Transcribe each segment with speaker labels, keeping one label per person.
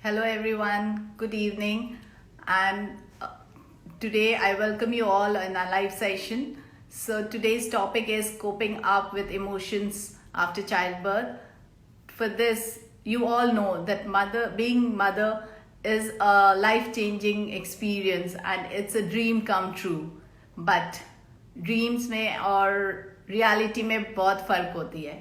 Speaker 1: Hello, everyone. Good evening. And today I welcome you all in our live session. So, today's topic is coping up with emotions after childbirth. For this, you all know that being mother is a life changing experience and it's a dream come true. But dreams में और reality में बहुत फर्क होती है.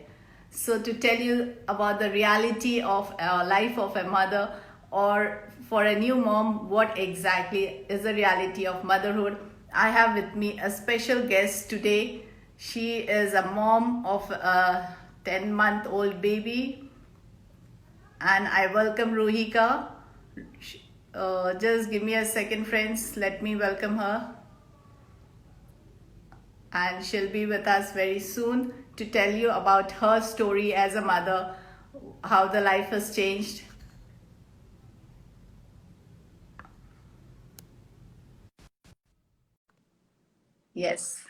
Speaker 1: So to tell you about the reality of life of a mother, or for a new mom, what exactly is the reality of motherhood, I have with me a special guest today. She is a mom of a 10-month-old baby, and I welcome Ruhika. Just give me a second, friends. Let me welcome her, and she'll be with us very soon to tell you about her story as a mother, how the life has changed. Yes.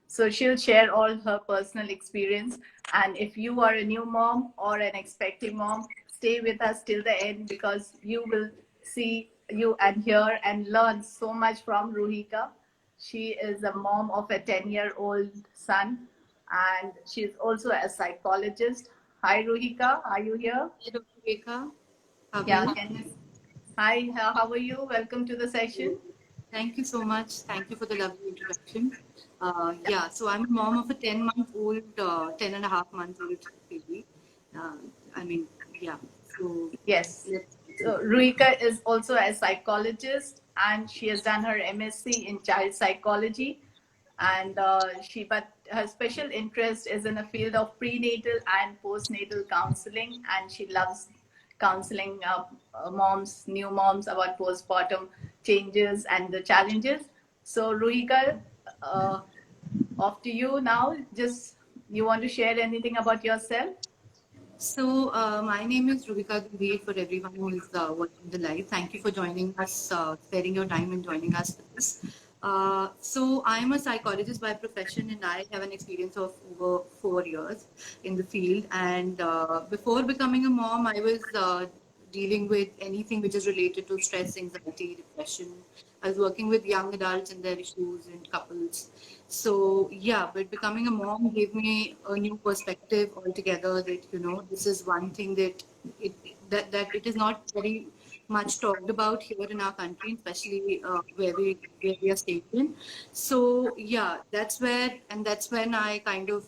Speaker 1: So she'll share all her personal experience. And if you are a new mom or an expecting mom, stay with us till the end, because you will see, you and hear and learn so much from Ruhika. She is a mom of a 10-year-old son, and she's also a psychologist. Hi, Ruhika. Are you here?
Speaker 2: Hi, Dr. Rekha. How are
Speaker 1: Yeah.
Speaker 2: you?
Speaker 1: Hi, how are you? Welcome to the session.
Speaker 2: Thank you so much. Thank you for the lovely introduction. So I'm a mom of a 10-month-old, 10 and a half months old baby. Uh, I mean, yeah. So
Speaker 1: Yes.
Speaker 2: let's.
Speaker 1: So Ruika is also a psychologist, and she has done her MSc in child psychology. And but her special interest is in the field of prenatal and postnatal counseling, and she loves counseling moms, new moms, about postpartum changes and the challenges. So Ruika, uh, off to you now. Just you want to share anything about yourself?
Speaker 2: So my name is Rubika Dubey, for everyone who is watching the live. Thank you for joining us, sparing your time and joining us for this. So I'm a psychologist by profession, and I have an experience of over 4 years in the field. And before becoming a mom, I was dealing with anything which is related to stress, anxiety, depression. I was working with young adults and their issues and couples. So yeah, but becoming a mom gave me a new perspective altogether. That this is one thing that that it is not very much talked about here in our country, especially where we are staying in. So yeah, that's where, and that's when I kind of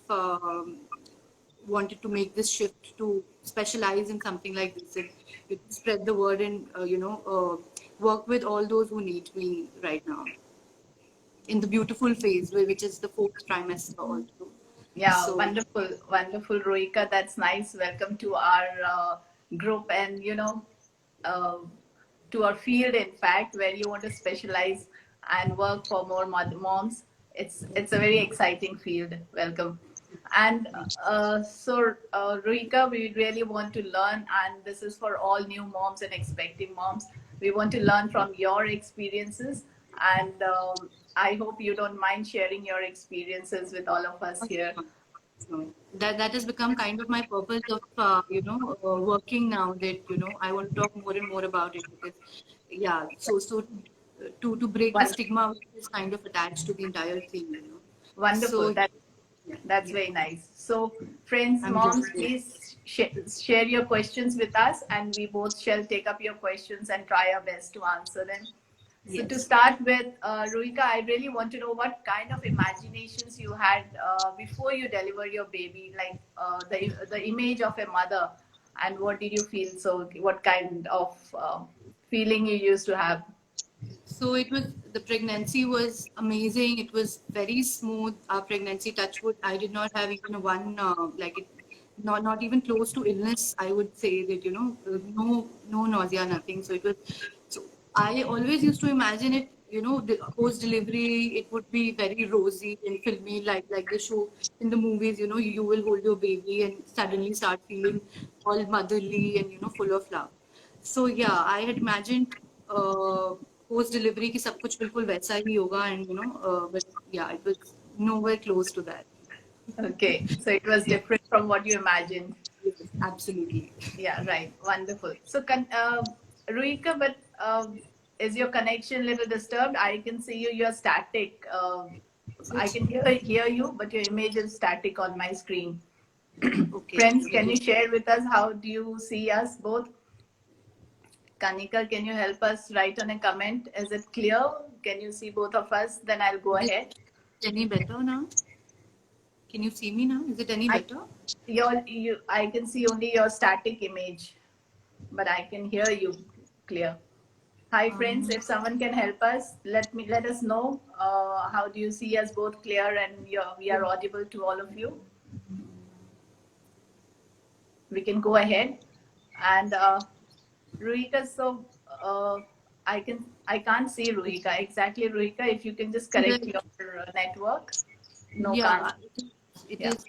Speaker 2: wanted to make this shift to specialize in something like this, and spread the word, and work with all those who need me right now in the beautiful phase, which is the fourth trimester also.
Speaker 1: Yeah,
Speaker 2: So
Speaker 1: wonderful, wonderful, Roika. That's nice. Welcome to our group, and uh, to our field. In fact, where you want to specialize and work for more moms. It's a very exciting field. Welcome. And Roika, we really want to learn, and this is for all new moms and expecting moms. We want to learn from your experiences, and I hope you don't mind sharing your experiences with all of us here.
Speaker 2: so that has become kind of my purpose of working now, that I want to talk more and more about it, because yeah, so to break the
Speaker 1: Won-
Speaker 2: stigma which is kind of attached to the entire thing.
Speaker 1: Wonderful.
Speaker 2: So yeah,
Speaker 1: That's
Speaker 2: yeah,
Speaker 1: very nice. So, friends,
Speaker 2: I'm just
Speaker 1: moms, please share your questions with us, and we both shall take up your questions and try our best to answer them. So, to
Speaker 2: yes.
Speaker 1: start with, Ruika, I really want to know what kind of imaginations you had before you delivered your baby, like the image of a mother, and what did you feel? So, what kind of feeling you used to have?
Speaker 2: So the pregnancy was amazing. It was very smooth. Our pregnancy, touch wood, I did not have even one, not even close to illness. I would say that, no nausea, nothing. So so I always used to imagine it, the post delivery, it would be very rosy and filmy, like they show in the movies. You will hold your baby and suddenly start feeling all motherly and, full of love. So yeah, I had imagined post delivery कि सब कुछ बिल्कुल वैसा ही होगा, and but yeah, it was nowhere close to that.
Speaker 1: Okay, so it was
Speaker 2: Yeah.
Speaker 1: different from what you imagined.
Speaker 2: Absolutely.
Speaker 1: Yeah, right. Wonderful. So, Ruika, but is your connection a little disturbed? I can see you. You're static. I
Speaker 2: Which,
Speaker 1: can hear you, but your image is static on my screen.
Speaker 2: okay.
Speaker 1: Friends, can you share with us how do you see us both? Kanika, can you help us write on a comment? Is it clear? Can you see both of us? Then I'll go
Speaker 2: Is
Speaker 1: ahead.
Speaker 2: it any better now? Can you see me now? Is it any
Speaker 1: I
Speaker 2: better?
Speaker 1: I can see only your static image, but I can hear you clear. Hi friends,
Speaker 2: Um,
Speaker 1: if someone can help us, let us know. How do you see us both clear and we are audible to all of you? We can go ahead. And Ruhika, so I can't see Ruhika exactly. Ruhika, if you can just correct your network. No, can't.
Speaker 2: yeah, it
Speaker 1: Yeah.
Speaker 2: is.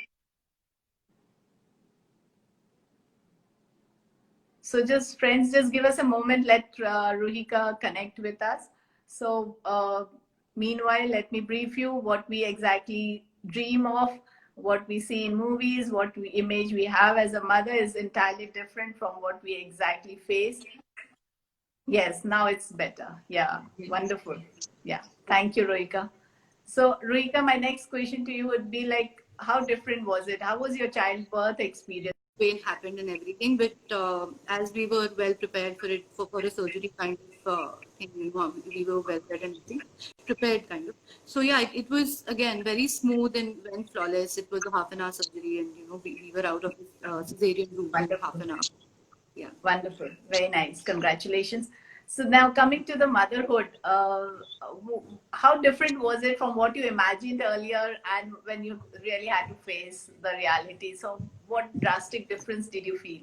Speaker 1: So just friends, just give us a moment. Let Ruhika connect with us. So meanwhile, let me brief you what we exactly dream of, what we see in movies, image we have as a mother is entirely different from what we exactly face. Yes, now it's better. Yeah,
Speaker 2: Yes.
Speaker 1: wonderful. Yeah, thank you, Rohika. So, Rohika, my next question to you would be like, how different was it? How was your childbirth experience?
Speaker 2: Pain happened and everything, but as we were well prepared for it, for a surgery kind of thing, we were well prepared and everything, prepared kind of. So yeah, it was again very smooth and went flawless. It was a half an hour surgery, and we were out of the cesarean room in half
Speaker 1: Wonderful.
Speaker 2: an hour. Yeah.
Speaker 1: Wonderful. Very nice. Congratulations. So now coming to the motherhood, how different was it from what you imagined earlier and when you really had to face the reality? So what drastic difference did you feel?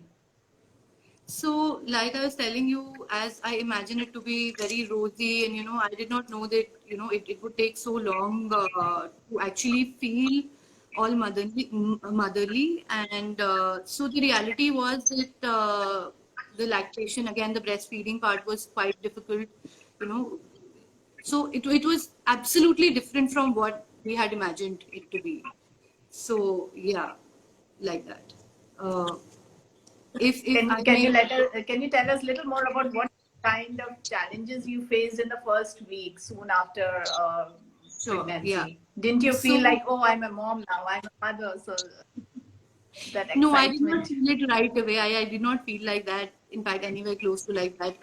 Speaker 2: So, like I was telling you, as I imagine it to be very rosy, and I did not know that it would take so long to actually feel all motherly, and so the reality was that the lactation, again, the breastfeeding part was quite difficult, you know. So it was absolutely different from what we had imagined it to be. So yeah, like that. Uh, if I
Speaker 1: Can you
Speaker 2: may.
Speaker 1: can you tell us a little more about what kind of challenges you faced in the first week soon after
Speaker 2: Sure, yeah.
Speaker 1: pregnancy? Didn't you feel
Speaker 2: So,
Speaker 1: like, oh, I'm a mom now, I'm a mother, so that
Speaker 2: no, I did not
Speaker 1: excitement?
Speaker 2: feel it right away. I did not feel like that. In fact, anywhere close to like that.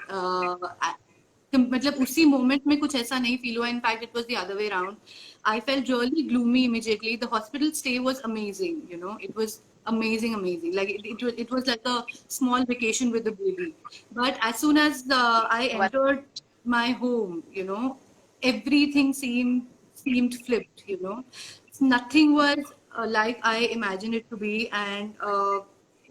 Speaker 2: मतलब उसी moment में कुछ ऐसा नहीं feel हुआ. In fact, it was the other way around. I felt really gloomy immediately. The hospital stay was amazing. It was amazing, amazing. Like it was like a small vacation with the baby. But as soon as I
Speaker 1: What?
Speaker 2: entered my home, everything seemed flipped. Nothing was like I imagined it to be, and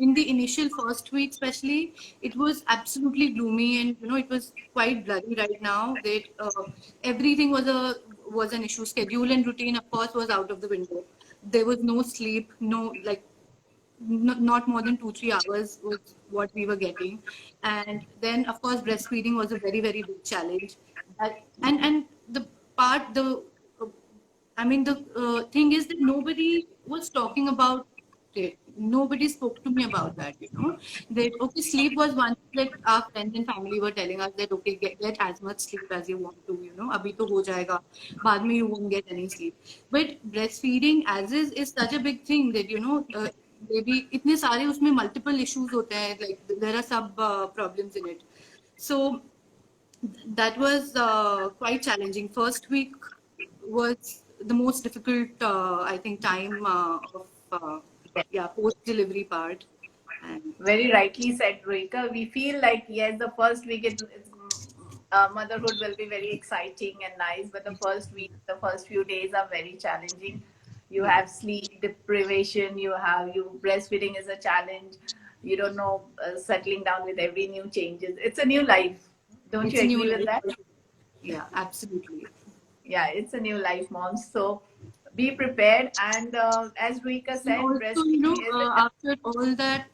Speaker 2: in the initial first week, especially, it was absolutely gloomy, and it was quite bloody right now. That everything was an issue. Schedule and routine, of course, was out of the window. There was no sleep, no like not more than 2-3 hours was what we were getting, and then of course breastfeeding was a very very big challenge. And the part the I mean, the thing is that nobody was talking about it. Nobody spoke to me about that, That, okay, sleep was one that our friends and family were telling us that, okay, get as much sleep as you want to, abhi to ho jayega, baad mein you won't get any sleep. But breastfeeding as is such a big thing that, baby, itne sare usme multiple issues hote hain, like there are sub problems in it. So that was quite challenging. First week was the most difficult, I think, time of yeah, post delivery part. And
Speaker 1: Very rightly said, Rohika. We feel like, yes, the first week motherhood will be very exciting and nice, but the first week, the first few days are very challenging. You
Speaker 2: yeah,
Speaker 1: have sleep deprivation, you breastfeeding is a challenge. You don't know settling down with every new changes. It's a new life. Don't you
Speaker 2: it's a new
Speaker 1: agree with
Speaker 2: life.
Speaker 1: that?
Speaker 2: Yeah, absolutely.
Speaker 1: Yeah, it's a new life, mom. So be prepared. And as Rika
Speaker 2: And
Speaker 1: said,
Speaker 2: also,
Speaker 1: breastfeeding is a
Speaker 2: after all that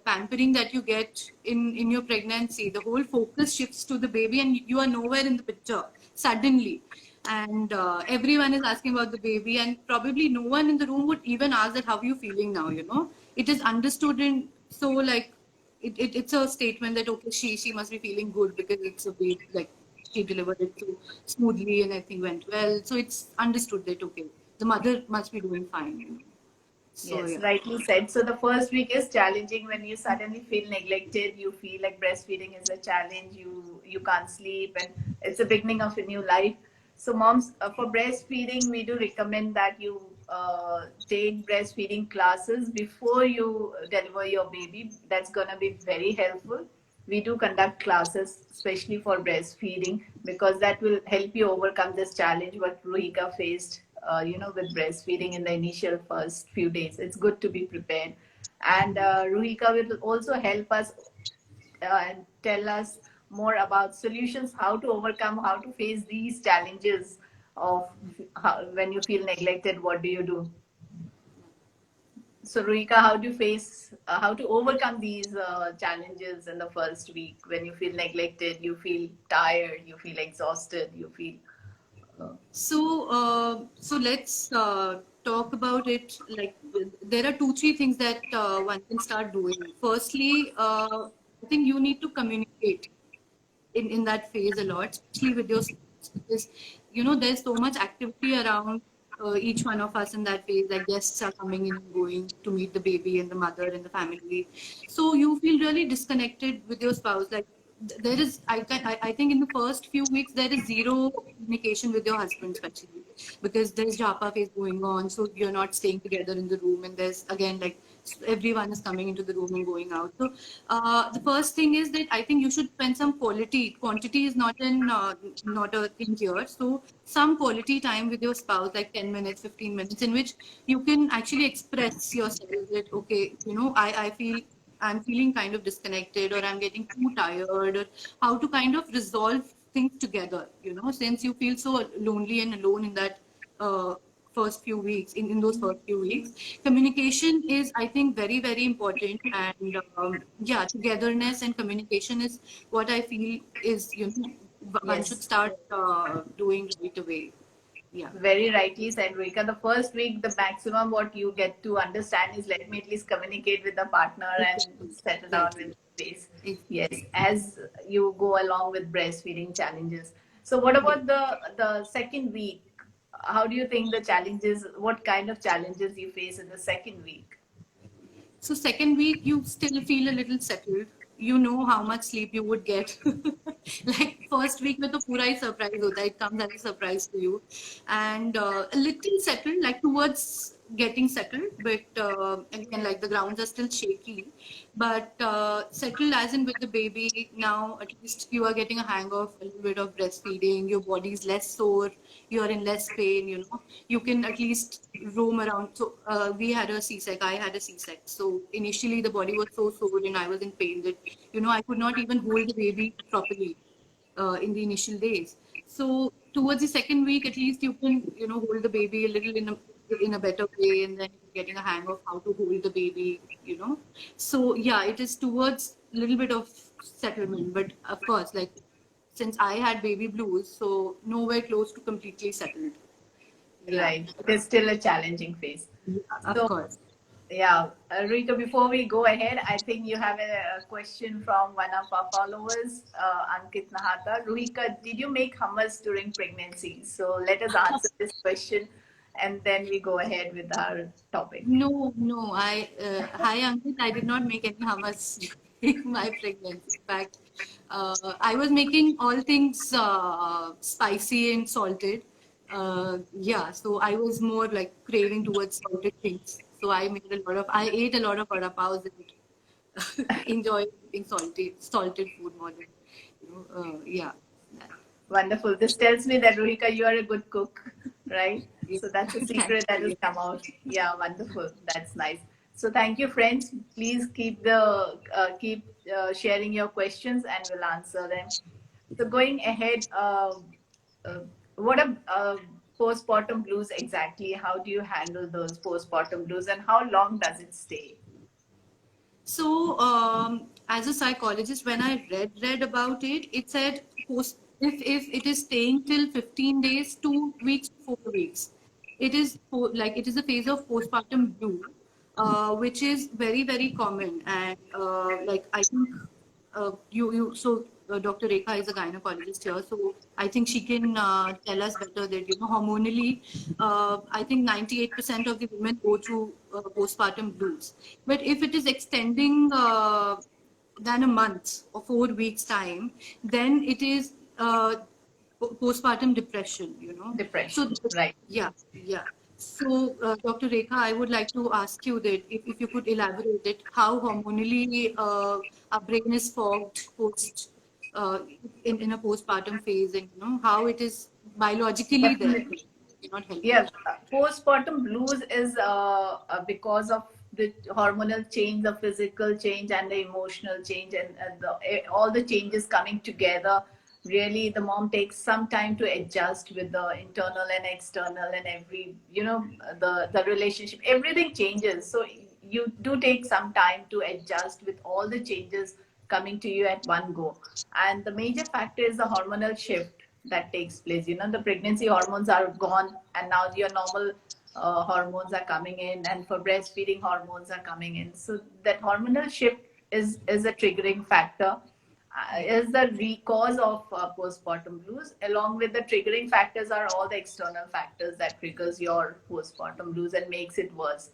Speaker 2: pampering that you get in your pregnancy, the whole focus shifts to the baby, and you are nowhere in the picture suddenly. And everyone is asking about the baby, and probably no one in the room would even ask that, how are you feeling now, it is understood in, so like it's a statement that okay, she must be feeling good because it's a baby, like she delivered it so smoothly and everything went well. So it's understood that okay, the mother must be doing fine. So
Speaker 1: Yes,
Speaker 2: yeah.
Speaker 1: rightly said. So the first week is challenging when you suddenly feel neglected. You feel like breastfeeding is a challenge. You can't sleep, and it's the beginning of a new life. So moms, for breastfeeding, we do recommend that you take breastfeeding classes before you deliver your baby. That's gonna be very helpful. We do conduct classes especially for breastfeeding because that will help you overcome this challenge what Ruhika faced, with breastfeeding in the initial first few days. It's good to be prepared. And Ruhika will also help us and tell us more about solutions, how to overcome, how to face these challenges of when you feel neglected, what do you do? So, Ruhika, how do you face, how to overcome these challenges in the first week when you feel neglected, you feel tired, you feel exhausted, you feel. Uh,
Speaker 2: So let's talk about it. Like there are two, three things that one can start doing. Firstly, I think you need to communicate in that phase a lot, especially with your spouse, because there's so much activity around each one of us in that phase. Like guests are coming in and going to meet the baby and the mother and the family, so you feel really disconnected with your spouse. Like there is, I think in the first few weeks there is zero communication with your husband, especially because there's Japa phase going on, so you're not staying together in the room, and there's again like everyone is coming into the room and going out. So the first thing is that I think you should spend some quality. Quantity is not a thing here. So some quality time with your spouse, like 10 minutes, 15 minutes, in which you can actually express yourself that okay, I feel I'm feeling kind of disconnected, or I'm getting too tired, or how to kind of resolve things together. Since you feel so lonely and alone in that first few weeks, in those first few weeks, communication is, I think, very, very important. And yeah, togetherness and communication is what I feel is, one should
Speaker 1: yes.
Speaker 2: start doing right away. Yeah.
Speaker 1: Very rightly said, Rika. The first week, the maximum what you get to understand is let me at least communicate with the partner and
Speaker 2: Exactly.
Speaker 1: settle down
Speaker 2: Exactly.
Speaker 1: with space. Yes,
Speaker 2: Exactly.
Speaker 1: as you go along with breastfeeding challenges. So, what
Speaker 2: Yeah.
Speaker 1: about the second week? How do you think the challenges? What kind of challenges you face in the second week?
Speaker 2: So second week, you still feel a little settled. You know how much sleep you would get. Like first week में तो पूरा ही surprise होता है. It comes as a surprise to you, and a little settled, like towards getting settled. But again, like the grounds are still shaky, but settled as in with the baby. Now at least you are getting a hang of a little bit of breastfeeding. Your body is less sore. You're in less pain. You can at least roam around. So we had a C-sec. I had a C-sec. So initially the body was so sore and I was in pain that I could not even hold the baby properly in the initial days. So towards the second week, at least you can hold the baby a little in a better way, and then getting a hang of how to hold the baby. So yeah, it is towards a little bit of settlement, but of course, like since I had baby blues, so nowhere close to completely settled. Yeah,
Speaker 1: Right, it is still a challenging phase.
Speaker 2: yeah, of
Speaker 1: So,
Speaker 2: course.
Speaker 1: yeah, Rika, before we go ahead, I think you have a question from one of our followers, Ankit Nahata. Ruhika, did you make hummus during pregnancy? So let us answer this question and then we go ahead with our topic.
Speaker 2: No, no. Hi, Ankit. I did not make any hummus during my pregnancy. In fact, I was making all things spicy and salted. Yeah, so I was more like craving towards salted things. So I ate a lot of vada pavs and enjoyed eating salted food more than, yeah.
Speaker 1: Wonderful. This tells me that Ruhika, you are a good cook, right?
Speaker 2: Yeah.
Speaker 1: So that's a
Speaker 2: Thank
Speaker 1: secret that has
Speaker 2: you.
Speaker 1: come out. Yeah, wonderful. That's nice. So thank you, friends. Please keep sharing your questions, and we'll answer them. So going ahead, uh, what are postpartum blues exactly? How do you handle those postpartum blues, and how long does it stay?
Speaker 2: So, as a psychologist, when I read about it, it said if it is staying till 15 days, 2 weeks, 4 weeks, it is like it is a phase of postpartum blue. which is very, very common. And like I think Dr. Rekha is a gynecologist here, so I think she can tell us better that, hormonally, I think 98% of the women go through postpartum blues. But if it is extending than a month or 4 weeks time, then it is postpartum depression. So,
Speaker 1: Depression, right?
Speaker 2: yeah, yeah. So, Dr. Rekha, I would like to ask you that if you could elaborate it, how hormonally our brain is fogged uh, in a postpartum phase, and how it is biologically there,
Speaker 1: Definitely.
Speaker 2: not helping.
Speaker 1: Yeah, postpartum blues is because of the hormonal change, the physical change, and the emotional change, and all the changes coming together. Really, the mom takes some time to adjust with the internal and external, and the relationship. Everything changes, so you do take some time to adjust with all the changes coming to you at one go. And the major factor is the hormonal shift that takes place. The pregnancy hormones are gone, and now your normal hormones are coming in, and for breastfeeding hormones are coming in. So that hormonal shift is a triggering factor, is the cause of postpartum blues. Along with the triggering factors are all the external factors that triggers your postpartum blues and makes it worse.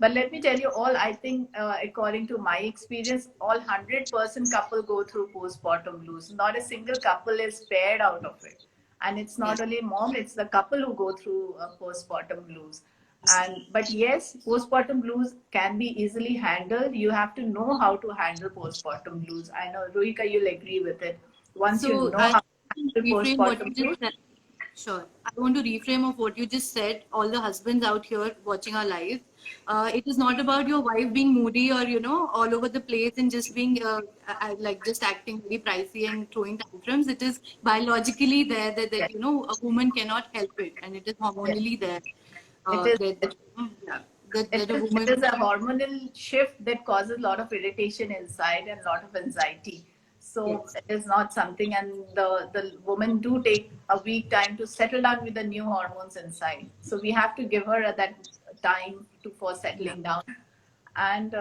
Speaker 1: But let me tell you all, I think, according to my experience, all 100% couple go through postpartum blues. Not a single couple is spared out of it. And it's
Speaker 2: Yeah.
Speaker 1: not only mom, it's the couple who go through postpartum blues. But yes, postpartum blues can be easily handled. You have to know how to handle postpartum blues. I know, Ruhika, you'll agree with it. Once you
Speaker 2: So
Speaker 1: know
Speaker 2: I
Speaker 1: how to handle
Speaker 2: reframe what you
Speaker 1: postpartum
Speaker 2: just
Speaker 1: blues,
Speaker 2: said. Sure. I want to reframe of what you just said. All the husbands out here watching our live, it is not about your wife being moody or all over the place and just being like just acting very pricey and throwing tantrums. It is biologically there that
Speaker 1: yes,
Speaker 2: a woman cannot help it, and it is
Speaker 1: yes.
Speaker 2: hormonally there
Speaker 1: It is.
Speaker 2: yeah, that
Speaker 1: It
Speaker 2: a
Speaker 1: is, it
Speaker 2: woman.
Speaker 1: is a hormonal shift that causes a lot of irritation inside and a lot of anxiety. So
Speaker 2: Yes.
Speaker 1: it is not something, and the women do take a week time to settle down with the new hormones inside. So we have to give her that time for
Speaker 2: Yeah.
Speaker 1: settling down. And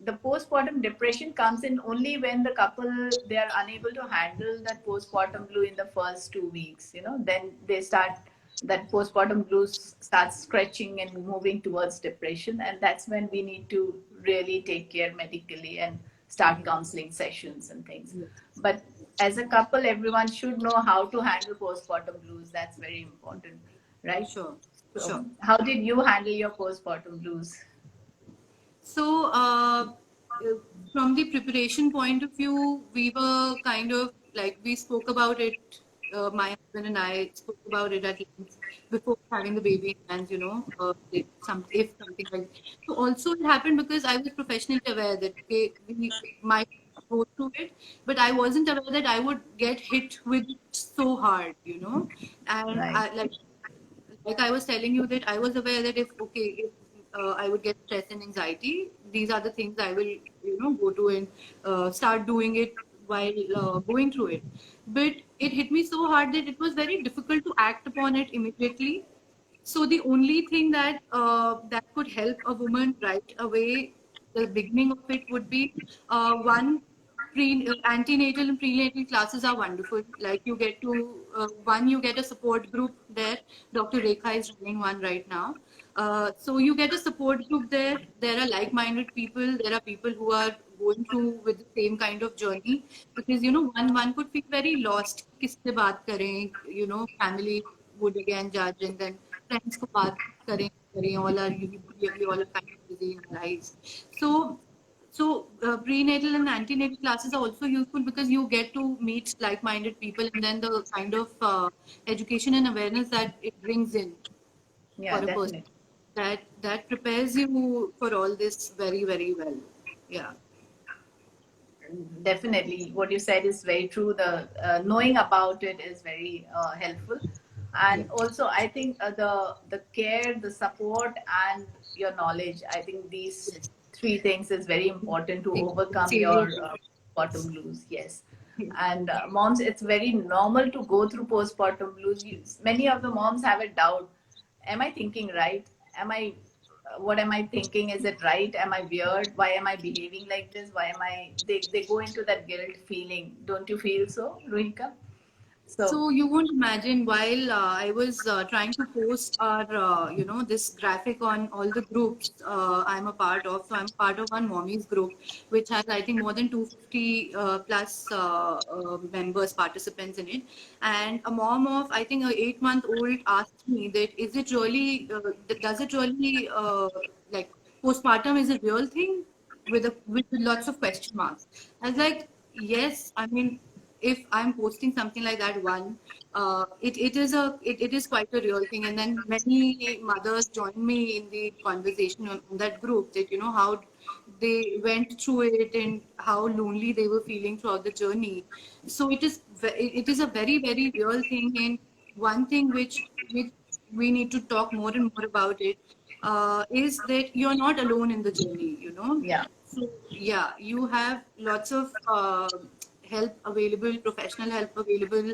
Speaker 1: the postpartum depression comes in only when the couple, they are unable to handle that postpartum blue in the first 2 weeks. Then they start, that postpartum blues starts stretching and moving towards depression, and that's when we need to really take care medically and start counseling sessions and things.
Speaker 2: Yes.
Speaker 1: But as a couple, everyone should know how to handle postpartum blues. That's very important, right?
Speaker 2: Sure.
Speaker 1: So
Speaker 2: Sure.
Speaker 1: how did you handle your postpartum blues?
Speaker 2: So, from the preparation point of view, we were kind of like we spoke about it. My husband and I spoke about it at length before having the baby, and if something like. So also it happened because I was professionally aware that okay, we might go through it, but I wasn't aware that I would get hit with it so hard. And
Speaker 1: Right.
Speaker 2: like I was telling you that I was aware that if I would get stress and anxiety, these are the things I will go to and start doing it while going through it. But it hit me so hard that it was very difficult to act upon it immediately. So the only thing that could help a woman right away, the beginning of it would be one antenatal and prenatal classes are wonderful. Like you get to you get a support group there. Dr. Rekha is running one right now. So you get a support group there. There are like-minded people. There are people who are going through with the same kind of journey because one could feel very lost. किससे बात करें? Family would again judge, and then friends को बात करें all are we all are kind of busy in our lives. So prenatal and antenatal classes are also useful because you get to meet like-minded people, and then the kind of education and awareness that it brings in for
Speaker 1: Yeah,
Speaker 2: a person
Speaker 1: definitely.
Speaker 2: that prepares you for all this very, very well. Yeah.
Speaker 1: Definitely, what you said is very true. The knowing about it is very helpful,
Speaker 2: Yeah.
Speaker 1: and also I think the care, the support, and your knowledge. I think these
Speaker 2: Yes.
Speaker 1: three things is very important to overcome
Speaker 2: Serious.
Speaker 1: your postpartum blues. Yes, and moms, it's very normal to go through postpartum blues. Many of the moms have a doubt: Am I thinking right? Am I what am I thinking? Is it right? Am I weird? Why am I behaving like this? Why am I? They go into that guilt feeling. Don't you feel so, Ruhika? So
Speaker 2: So you won't imagine while I was trying to post our, this graphic on all the groups I'm a part of. So I'm part of one mommies group, which has I think more than 250 plus members, participants in it. And a mom of I think a 8-month old asked me that is it really, does it really like postpartum is a real thing with lots of question marks. I was like, yes, I mean if I'm posting something like that, it is quite a real thing. And then many mothers join me in the conversation on that group that how they went through it and how lonely they were feeling throughout the journey. So it is a very real thing, and one thing which we need to talk more and more about it is that you're not alone in the journey.
Speaker 1: yeah,
Speaker 2: So yeah, you have lots of help available, professional help available.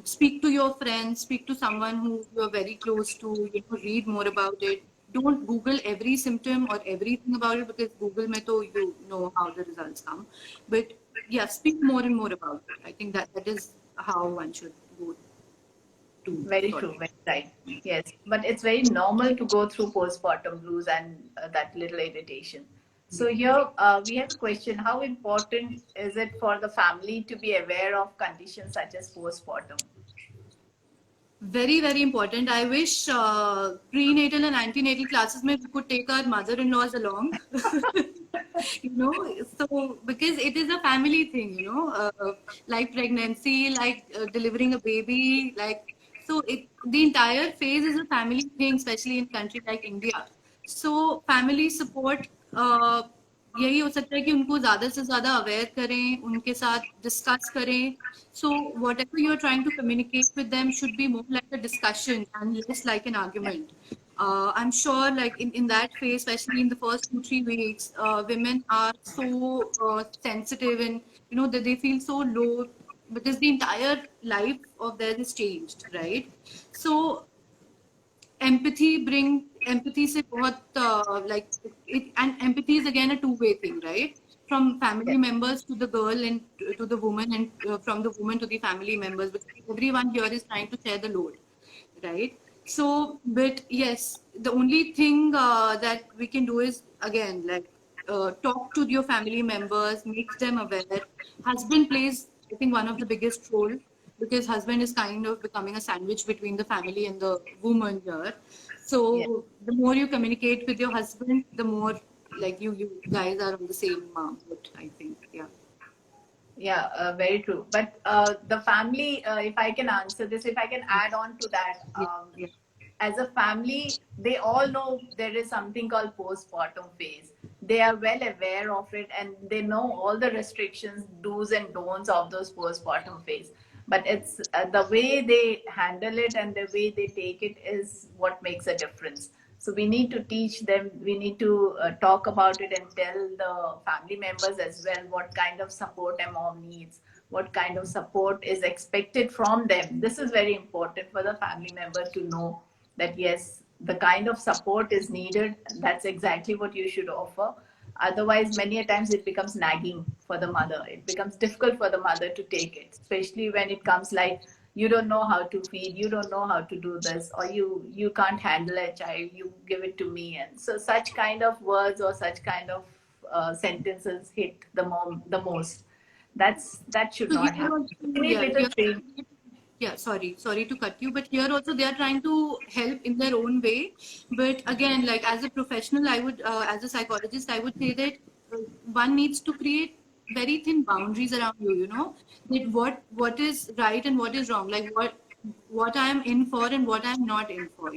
Speaker 2: Speak to your friends, speak to someone who you're very close to, read more about it. Don't Google every symptom or everything about it because Google mein to you know how the results come. But yeah, speak more and more about it. I think that is how one should go to
Speaker 1: very
Speaker 2: sort
Speaker 1: true,
Speaker 2: of.
Speaker 1: very right. Yes, but it's very normal to go through postpartum blues and that little irritation. So here we have a question: how important is it for the family to be aware of conditions such as postpartum?
Speaker 2: Very important. I wish prenatal and antenatal classes mein we could take our mother-in-laws along. So because it is a family thing, like pregnancy, like delivering a baby, like so the entire phase is a family thing, especially in country like India. So family support यही हो सकता है कि उनको ज्यादा से ज्यादा aware करें, उनके साथ डिस्कस करें. So whatever you're trying to communicate with them should be more like a discussion and less like an argument. I'm sure, like in that phase, especially in the first 2-3 weeks, women are so sensitive, and that they feel so low because the entire life of theirs is changed, right? So empathy से बहुत like it, and empathy is again a two-way thing, right? From family
Speaker 1: Yes,
Speaker 2: members to the girl and to the woman, and from the woman to the family members, because everyone here is trying to share the load, right? So, but yes, the only thing that we can do is again like talk to your family members, make them aware. Husband plays, I think, one of the biggest role because husband is kind of becoming a sandwich between the family and the woman here.
Speaker 1: yes.
Speaker 2: So the more you communicate with your husband, the more like you guys are on the same boat, I think. Yeah.
Speaker 1: Yeah, very true. But the family, if I can answer this, if I can add on to that,
Speaker 2: Yeah. Yeah.
Speaker 1: as a family, they all know there is something called postpartum phase. They are well aware of it and they know all the restrictions, do's and don'ts of those postpartum phase. But it's the way they handle it and the way they take it is what makes a difference. So we need to teach them, we need to talk about it and tell the family members as well what kind of support a mom needs, what kind of support is expected from them. This is very important for the family member to know that yes, the kind of support is needed. That's exactly what you should offer. Otherwise, many a times it becomes nagging for the mother. It becomes difficult for the mother to take it, especially when it comes like you don't know how to feed, you don't know how to do this, or you can't handle a child, you give it to me. And so such kind of words or such kind of sentences hit the mom the most. That should
Speaker 2: So
Speaker 1: not
Speaker 2: here
Speaker 1: happen.
Speaker 2: also,
Speaker 1: We need
Speaker 2: yeah,
Speaker 1: little train.
Speaker 2: yeah, sorry to cut you, but here also they are trying to help in their own way. But again, like as a professional, as a psychologist, I would say that one needs to create very thin boundaries around you. That what is right and what is wrong, like what I am in for and what I'm not in for.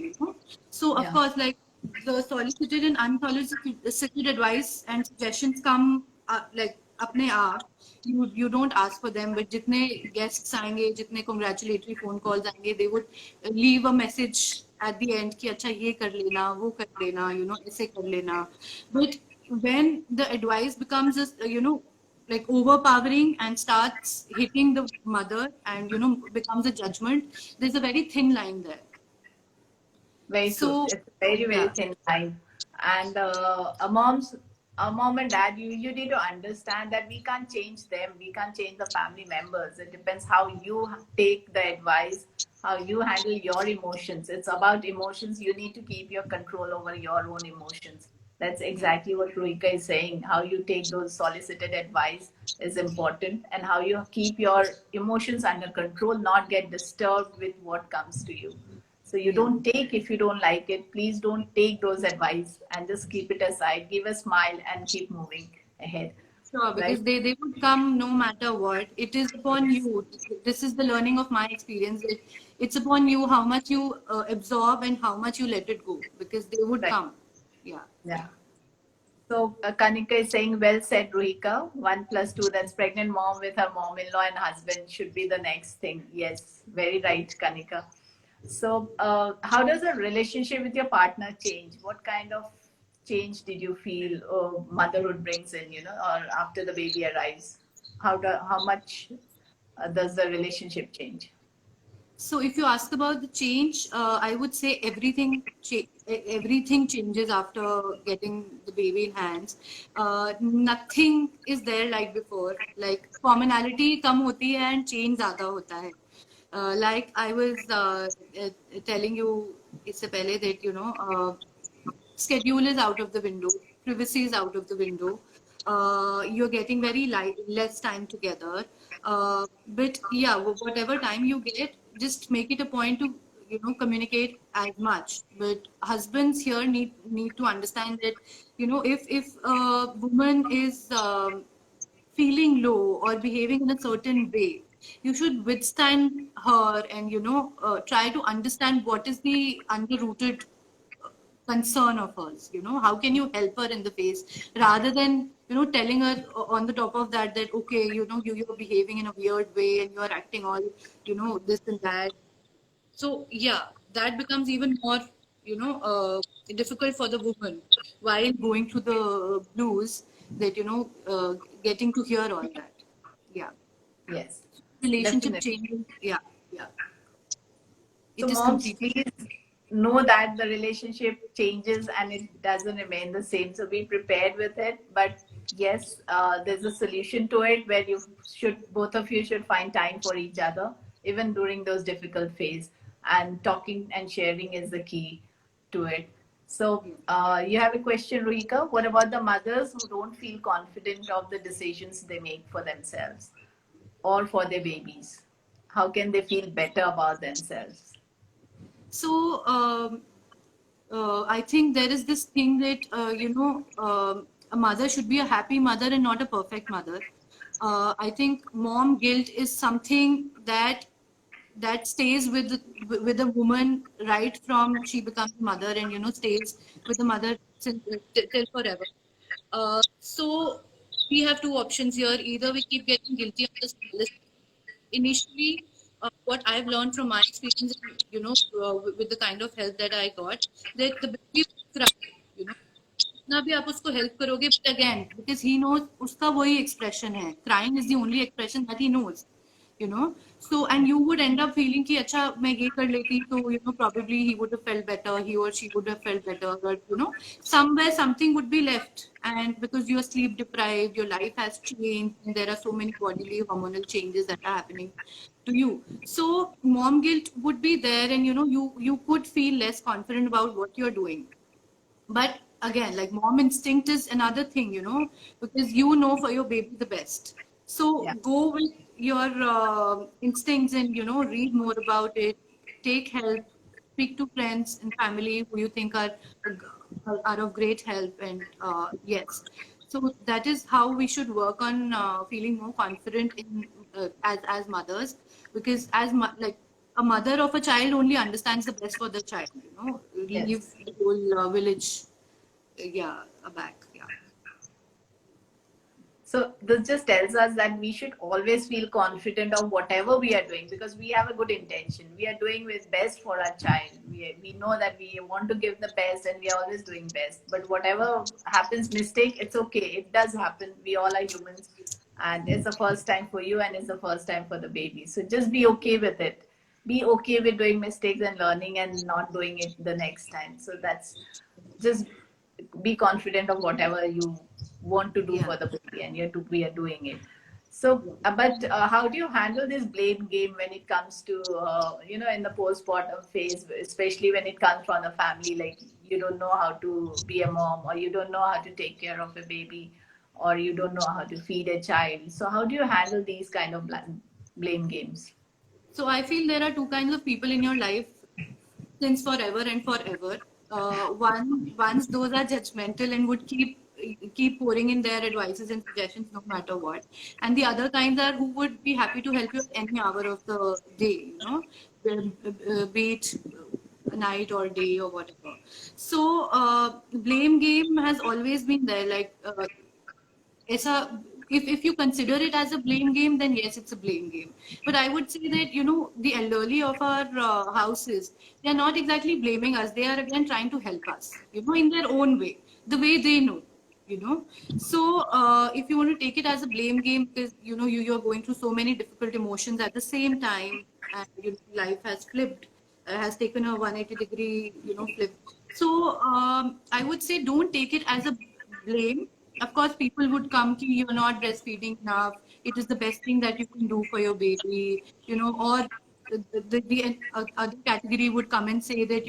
Speaker 2: So of
Speaker 1: Yeah.
Speaker 2: course, like the solicited and unsolicited advice and suggestions come like अपने आप. You don't ask for them, but जितने guests आएंगे, जितने congratulatory phone calls आएंगे, they would leave a message at the end कि अच्छा ये कर लेना, वो कर लेना, ऐसे कर लेना. But when the advice becomes like overpowering and starts hitting the mother and becomes a judgment, there's a very thin line there.
Speaker 1: Very true.
Speaker 2: So
Speaker 1: It's a very, very
Speaker 2: yeah.
Speaker 1: thin line. And a mom and dad, you need to understand that we can't change them, we can't change the family members. It depends how you take the advice, how you handle your emotions. It's about emotions. You need to keep your control over your own emotions. That's
Speaker 2: Yeah.
Speaker 1: exactly what Ruhika is saying. How you take those solicited advice is important, and how you keep your emotions under control, not get disturbed with what comes to you. So you
Speaker 2: Yeah.
Speaker 1: don't take, if you don't like it, please don't take those advice and just keep it aside. Give a smile and keep moving ahead.
Speaker 2: Sure,
Speaker 1: Right?
Speaker 2: because they would come no matter what. It is upon
Speaker 1: Yes.
Speaker 2: you. This is the learning of my experience. It's upon you how much you absorb and how much you let it go, because they would
Speaker 1: Right.
Speaker 2: come. Yeah.
Speaker 1: Yeah. So Kanika is saying, well said, Ruhika. 1 plus 2, that's pregnant mom with her mom-in-law and husband should be the next thing. Yes, very right, Kanika. So, how does a relationship with your partner change? What kind of change did you feel motherhood brings in, or after the baby arrives? How much does the relationship change?
Speaker 2: So if you ask about the change, I would say everything changes after getting the baby in hands. Nothing is there like before. Like commonality कम होती है and change ज़्यादा होता है. Like I was telling you इससे पहले that schedule is out of the window, privacy is out of the window. You're getting very less time together. But yeah, whatever time you get, just make it a point to communicate as much. But husbands here need to understand that if a woman is feeling low or behaving in a certain way, you should withstand her and try to understand what is the underrooted concern of hers. How can you help her in the face rather than telling her on the top of that okay, you're behaving in a weird way and you're acting all this and that. So yeah, that becomes even more difficult for the woman while going through the blues, that getting to hear all that. Yeah.
Speaker 1: Yes,
Speaker 2: Relationship
Speaker 1: definitely.
Speaker 2: changes. Yeah. Yeah.
Speaker 1: So,
Speaker 2: It is
Speaker 1: moms,
Speaker 2: complete.
Speaker 1: please know that the relationship changes and it doesn't remain the same. So, be prepared with it. But yes, there's a solution to it where both of you should find time for each other, even during those difficult phase. And talking and sharing is the key to it. So,
Speaker 2: Yeah.
Speaker 1: you have a question, Ruhika. What about the mothers who don't feel confident of the decisions they make for themselves or for their babies? How can they feel better about themselves?
Speaker 2: So I think there is this thing that a mother should be a happy mother and not a perfect mother. I think mom guilt is something that stays with a woman right from she becomes a mother, and stays with the mother till forever. So we have two options here. Either we keep getting guilty on the smallest. Initially, what I've learned from my experience, with the kind of help that I got, that the baby will cry, जितना भी आप उसको help करोगे, but again, because he knows उसका वही expression है. Crying is the only expression that he knows. So and you would end up feeling कि अच्छा मैं ये कर लेती तो probably he would have felt better, he or she would have felt better, but somewhere something would be left, and because you're sleep deprived, your life has changed, and there are so many bodily hormonal changes that are happening to you. So mom guilt would be there, and you could feel less confident about what you're doing. But again, like mom instinct is another thing, because for your baby the best. So
Speaker 1: Yeah.
Speaker 2: go with your instincts and read more about it, take help, speak to friends and family who you think are of great help. And yes, so that is how we should work on feeling more confident in as mothers, because like a mother of a child only understands the best for the child. Leave
Speaker 1: Yes.
Speaker 2: the whole village, yeah, back. Yeah.
Speaker 1: So this just tells us that we should always feel confident of whatever we are doing because we have a good intention. We are doing with best for our child. We know that we want to give the best and we are always doing best. But whatever happens, mistake, it's okay. It does happen. We all are humans, and it's the first time for you and it's the first time for the baby. So just be okay with it. Be okay with doing mistakes and learning and not doing it the next time. So that's just be confident of whatever you want to do
Speaker 2: Yeah.
Speaker 1: for the baby, and we are doing it. So, but how do you handle this blame game when it comes to in the postpartum phase, especially when it comes from the family, like you don't know how to be a mom, or you don't know how to take care of a baby, or you don't know how to feed a child. So, how do you handle these kind of blame games?
Speaker 2: So I feel there are two kinds of people in your life since forever and forever. Once those are judgmental and would keep pouring in their advices and suggestions no matter what, and the other kinds are who would be happy to help you at any hour of the day, be it night or day or whatever. So blame game has always been there. Like it's a if you consider it as a blame game, then yes, it's a blame game. But I would say that the elderly of our houses, they are not exactly blaming us. They are again trying to help us, in their own way, the way they know. So if you want to take it as a blame game, because you're going through so many difficult emotions at the same time, and life has flipped, has taken a 180-degree flip. So I would say don't take it as a blame. Of course, people would come to you're not breastfeeding enough. It is the best thing that you can do for your baby, or the other category would come and say that,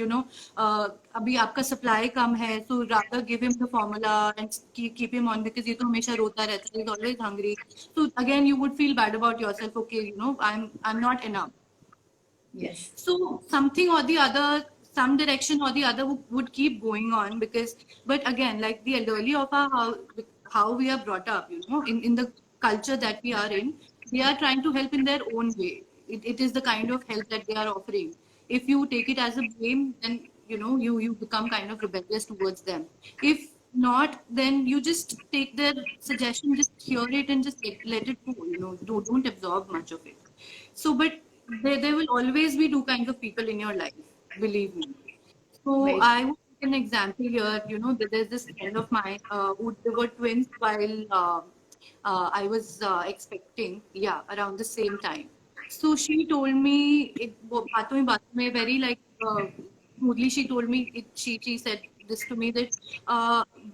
Speaker 2: अभी आपका supply कम है, so rather give him the formula and keep him on because ये तो हमेशा रोता रहता है, he's always hungry. So again, you would feel bad about yourself. Okay, I'm not enough.
Speaker 1: Yes.
Speaker 2: So something or the other, some direction or the other would keep going on because, but again, like the elderly of our how we are brought up, in the culture that we are in, they are trying to help in their own way. It is the kind of help that they are offering. If you take it as a blame, then you become kind of rebellious towards them. If not, then you just take their suggestion, just hear it and just let it go. Don't absorb much of it. So, but there will always be two kinds of people in your life, believe me. So,
Speaker 1: Very
Speaker 2: I would take an example here. There's this friend of mine who they were twins while I was expecting, yeah, around the same time. So, she told me, बातों में very like smoothly, she told me, she said this to me that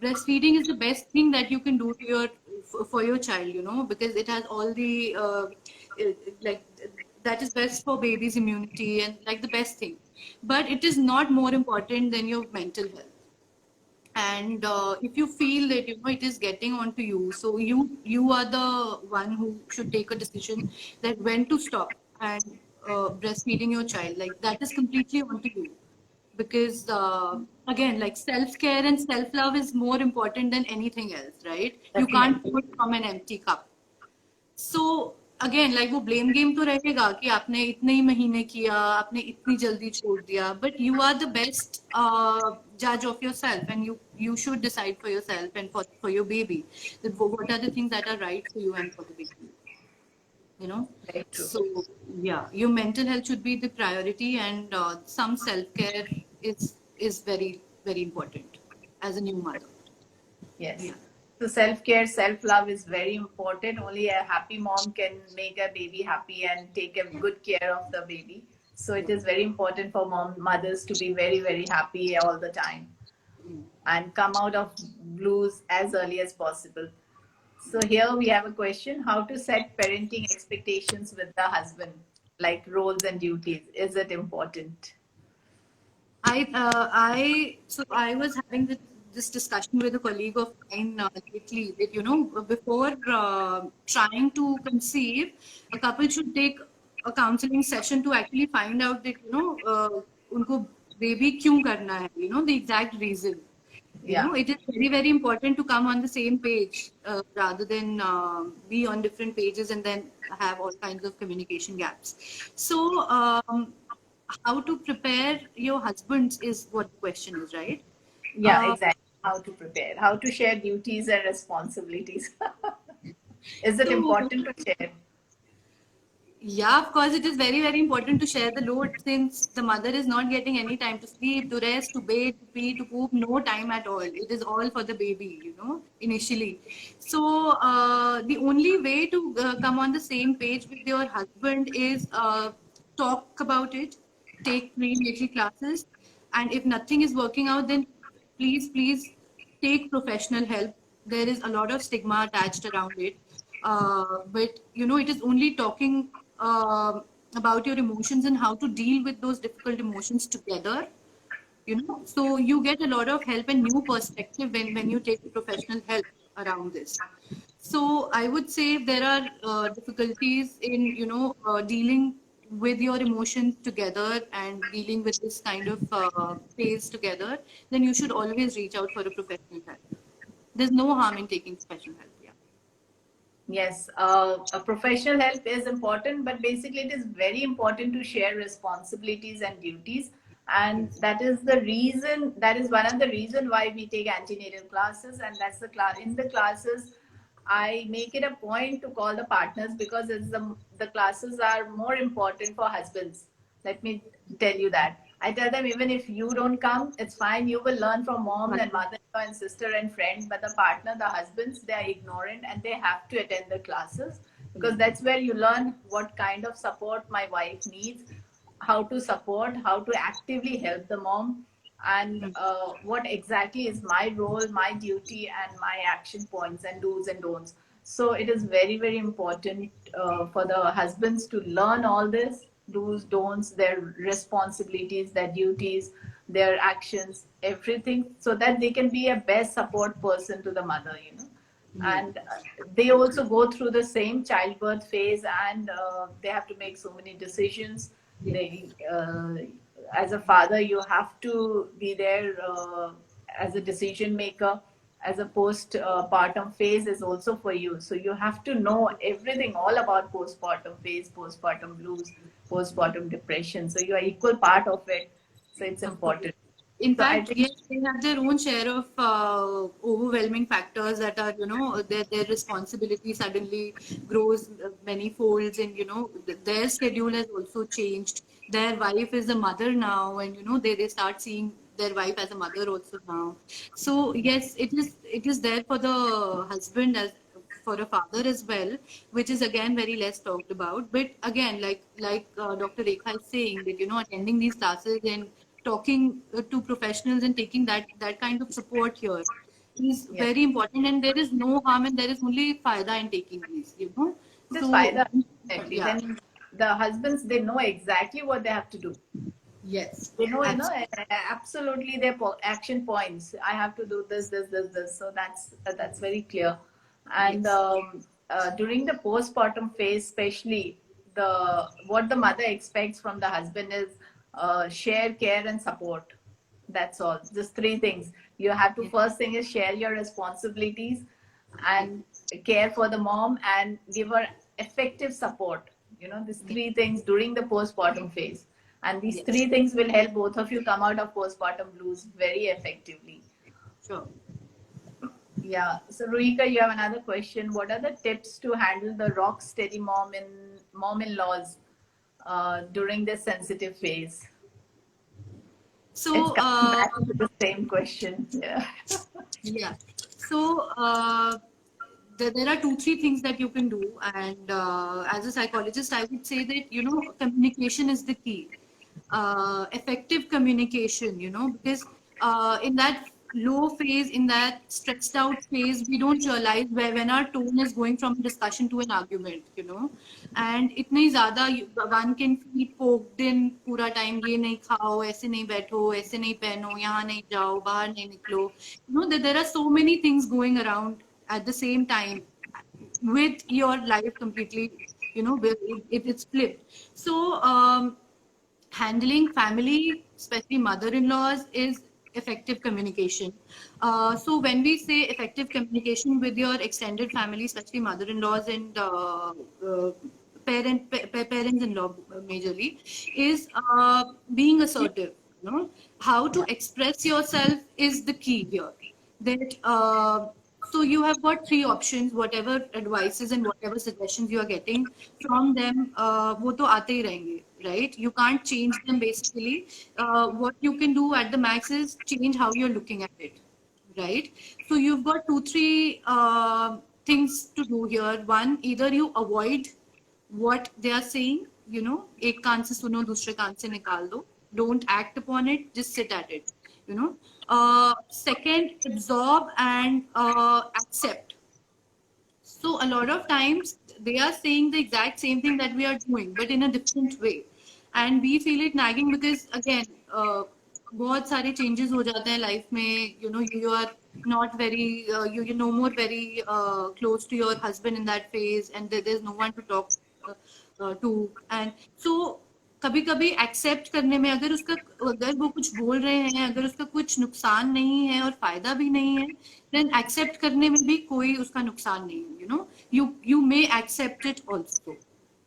Speaker 2: breastfeeding is the best thing that you can do to for your child, because it has all the like that is best for baby's immunity and like the best thing. But it is not more important than your mental health. And if you feel that it is getting onto you, so you are the one who should take a decision that when to stop and breastfeeding your child. Like that is completely onto you because again, like self-care and self-love is more important than anything else, right? You can't
Speaker 1: definitely.
Speaker 2: pour from an empty cup. So again, like वो blame game तो रहेगा कि आपने इतने ही महीने किया, आपने इतनी जल्दी छोड़ दिया. But you are the best judge of yourself, and you should decide for yourself and for your baby that what are the things that are right for you and for the baby. You know.
Speaker 1: Very true.
Speaker 2: So yeah, your mental health should be the priority, and some self care is very important as a new mother.
Speaker 1: Yes.
Speaker 2: Yeah.
Speaker 1: So self care, self love is very important. Only a happy mom can make a baby happy and take a good care of the baby. So it is very important for mothers to be very, very happy all the time and come out of blues as early as possible. So here we have a question: how to set parenting expectations with the husband, like roles and duties. Is it important?
Speaker 2: So I was having this discussion with a colleague of mine lately that before trying to conceive, a couple should take a counseling session to actually find out that उनको baby क्यों करना है, the exact reason.
Speaker 1: Yeah.
Speaker 2: It is very important to come on the same page rather than be on different pages and then have all kinds of communication gaps. So how to prepare your husbands is what the question is, right?
Speaker 1: Yeah,
Speaker 2: Uh,
Speaker 1: exactly. How to prepare, how to share duties and responsibilities. Is it
Speaker 2: so
Speaker 1: important to share?
Speaker 2: yeah, of course, it is very important to share the load since the mother is not getting any time to sleep, to rest, to bathe, to pee, to poop, no time at all. It is all for the baby, initially. So the only way to come on the same page with your husband is talk about it, take prenatal classes, and if nothing is working out, then please take professional help. There is a lot of stigma attached around it, but it is only talking about your emotions and how to deal with those difficult emotions together. So you get a lot of help and new perspective when you take professional help around this. So I would say if there are difficulties in dealing with your emotions together and dealing with this kind of phase together, then you should always reach out for a professional help. There's no harm in taking professional help. Yeah.
Speaker 1: Yes, a professional help is important, but basically it is very important to share responsibilities and duties. And
Speaker 2: Yes.
Speaker 1: that is the reason, that is one of the reason why we take antenatal classes. And that's the class, in the classes, I make it a point to call the partners, because the classes are more important for husbands. Let me tell you that. I tell them, even if you don't come, it's fine. You will learn from mom and mother-in-law and sister and friend. But the partner, the husbands, they are ignorant and they have to attend the classes, because that's where you learn what kind of support my wife needs, how to support, how to actively help the mom, and what exactly is my role, my duty, and my action points and do's and don'ts. So it is very, very important for the husbands to learn all this do's, don'ts, their responsibilities, their duties, their actions, everything, so that they can be a best support person to the mother.
Speaker 2: Yeah.
Speaker 1: And they also go through the same childbirth phase, and they have to make so many decisions.
Speaker 2: Yes.
Speaker 1: They As a father, you have to be there as a decision maker. As a postpartum phase is also for you, so you have to know everything all about postpartum phase, postpartum blues, postpartum depression, so you are equal part of it. So it's
Speaker 2: Of course.
Speaker 1: important.
Speaker 2: In
Speaker 1: So I
Speaker 2: fact,
Speaker 1: think
Speaker 2: yes, they have their own share of overwhelming factors that are, their responsibility suddenly grows many folds, and their schedule has also changed. Their wife is a mother now, and they start seeing their wife as a mother also now. So yes, it is there for the husband as for a father as well, which is again very less talked about. But again, like Dr. Rekha is saying, that attending these classes and talking to professionals and taking that kind of support here is
Speaker 1: yes,
Speaker 2: very important, and there is no harm and there is only faida in taking these.
Speaker 1: this
Speaker 2: So
Speaker 1: faida, definitely.
Speaker 2: yeah.
Speaker 1: Then the husbands, they know exactly what they have to do.
Speaker 2: Yes.
Speaker 1: They know,
Speaker 2: Absolutely.
Speaker 1: absolutely their action points. I have to do this, this, this, this. So that's very clear. And
Speaker 2: Yes.
Speaker 1: during the postpartum phase, especially, the what the mother expects from the husband is share, care, and support. That's all. Just three things. You have to,
Speaker 2: Yes.
Speaker 1: first thing is share your responsibilities
Speaker 2: Yes.
Speaker 1: and care for the mom and give her effective support. These
Speaker 2: Yes.
Speaker 1: three things during the postpartum phase. And these
Speaker 2: Yes.
Speaker 1: three things will help both of you come out of postpartum blues very effectively.
Speaker 2: Sure.
Speaker 1: Yeah. So Ruhika, you have another question. What are the tips to handle the rock steady mom-in-laws during this sensitive phase? It's
Speaker 2: So
Speaker 1: coming back to the same question. Yeah.
Speaker 2: yeah. So there are two, three things that you can do. And as a psychologist, I would say that, communication is the key. Effective communication, because in that low phase, in that stressed out phase, we don't realize when our tone is going from a discussion to an argument. And इतनी ज़्यादा one can feel poked in पूरा time, ये नहीं खाओ, ऐसे नहीं बैठो, ऐसे नहीं पहनो, यहाँ नहीं जाओ, बाहर नहीं निकलो. That there are so many things going around at the same time with your life completely, where it's flipped. So handling family, especially mother-in-laws, is effective communication. So when we say effective communication with your extended family, especially mother-in-laws and parents-in-law majorly, is being assertive. How to express yourself is the key here. That so you have got three options. Whatever advices and whatever suggestions you are getting from them, वो तो आते ही रहेंगे, right? You can't change them basically. What you can do at the max is change how you're looking at it, right? So you've got two, three things to do here. One, either you avoid what they are saying, एक कान से सुनो दूसरे कान से निकाल दो. Don't act upon it, just sit at it. you know. Second, absorb and accept. So a lot of times they are saying the exact same thing that we are doing, but in a different way, and we feel it nagging because again, बहुत सारे changes हो जाते हैं life में. You know, you are not very, you no more very close to your husband in that phase, and there's no one to talk uh, to, and so कभी कभी accept करने में अगर वो कुछ बोल रहे हैं, अगर उसका कुछ नुकसान नहीं है और फायदा भी नहीं है, देन एक्सेप्ट करने में भी कोई उसका नुकसान नहीं है. You may accept it also,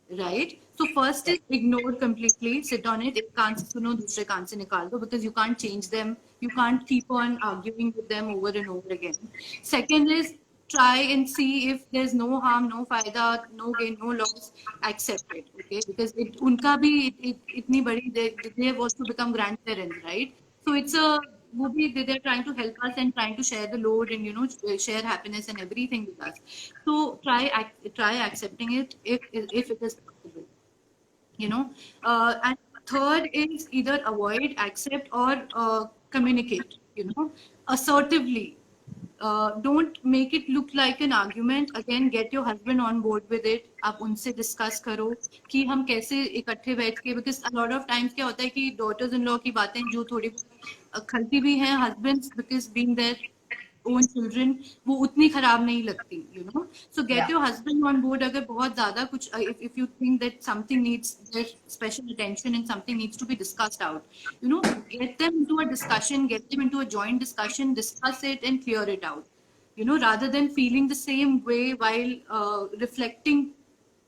Speaker 2: right? So first is ignore completely, sit on it. एक कान से सुनो, दूसरे कान से निकाल दो, because you can't change them. You can't keep on arguing with them over and over again. Second is try and see if there's no harm, no फायदा, no gain, no loss. Accept it, okay? Because उनका भी इतनी बड़ी, they have also become grandparents, right? So it's a वो भी they're trying to help us and trying to share the load and share happiness and everything with us. So try accepting it if it is possible. And third is either avoid, accept, or communicate. Assertively. Don't make it look like an argument. Again, get your husband on board with it. आप उनसे discuss करो कि हम कैसे इकट्ठे बैठ के, because a lot of times क्या होता है कि daughters in law की बातें जो थोड़ी खलती भी हैं, husbands because being their own children वो उतनी खराब नहीं लगती. So get
Speaker 1: Yeah.
Speaker 2: your husband on board. अगर बहुत ज़्यादा कुछ if you think that something needs their special attention and something needs to be discussed out, get them into a discussion, get them into a joint discussion, discuss it and clear it out. Rather than feeling the same way while reflecting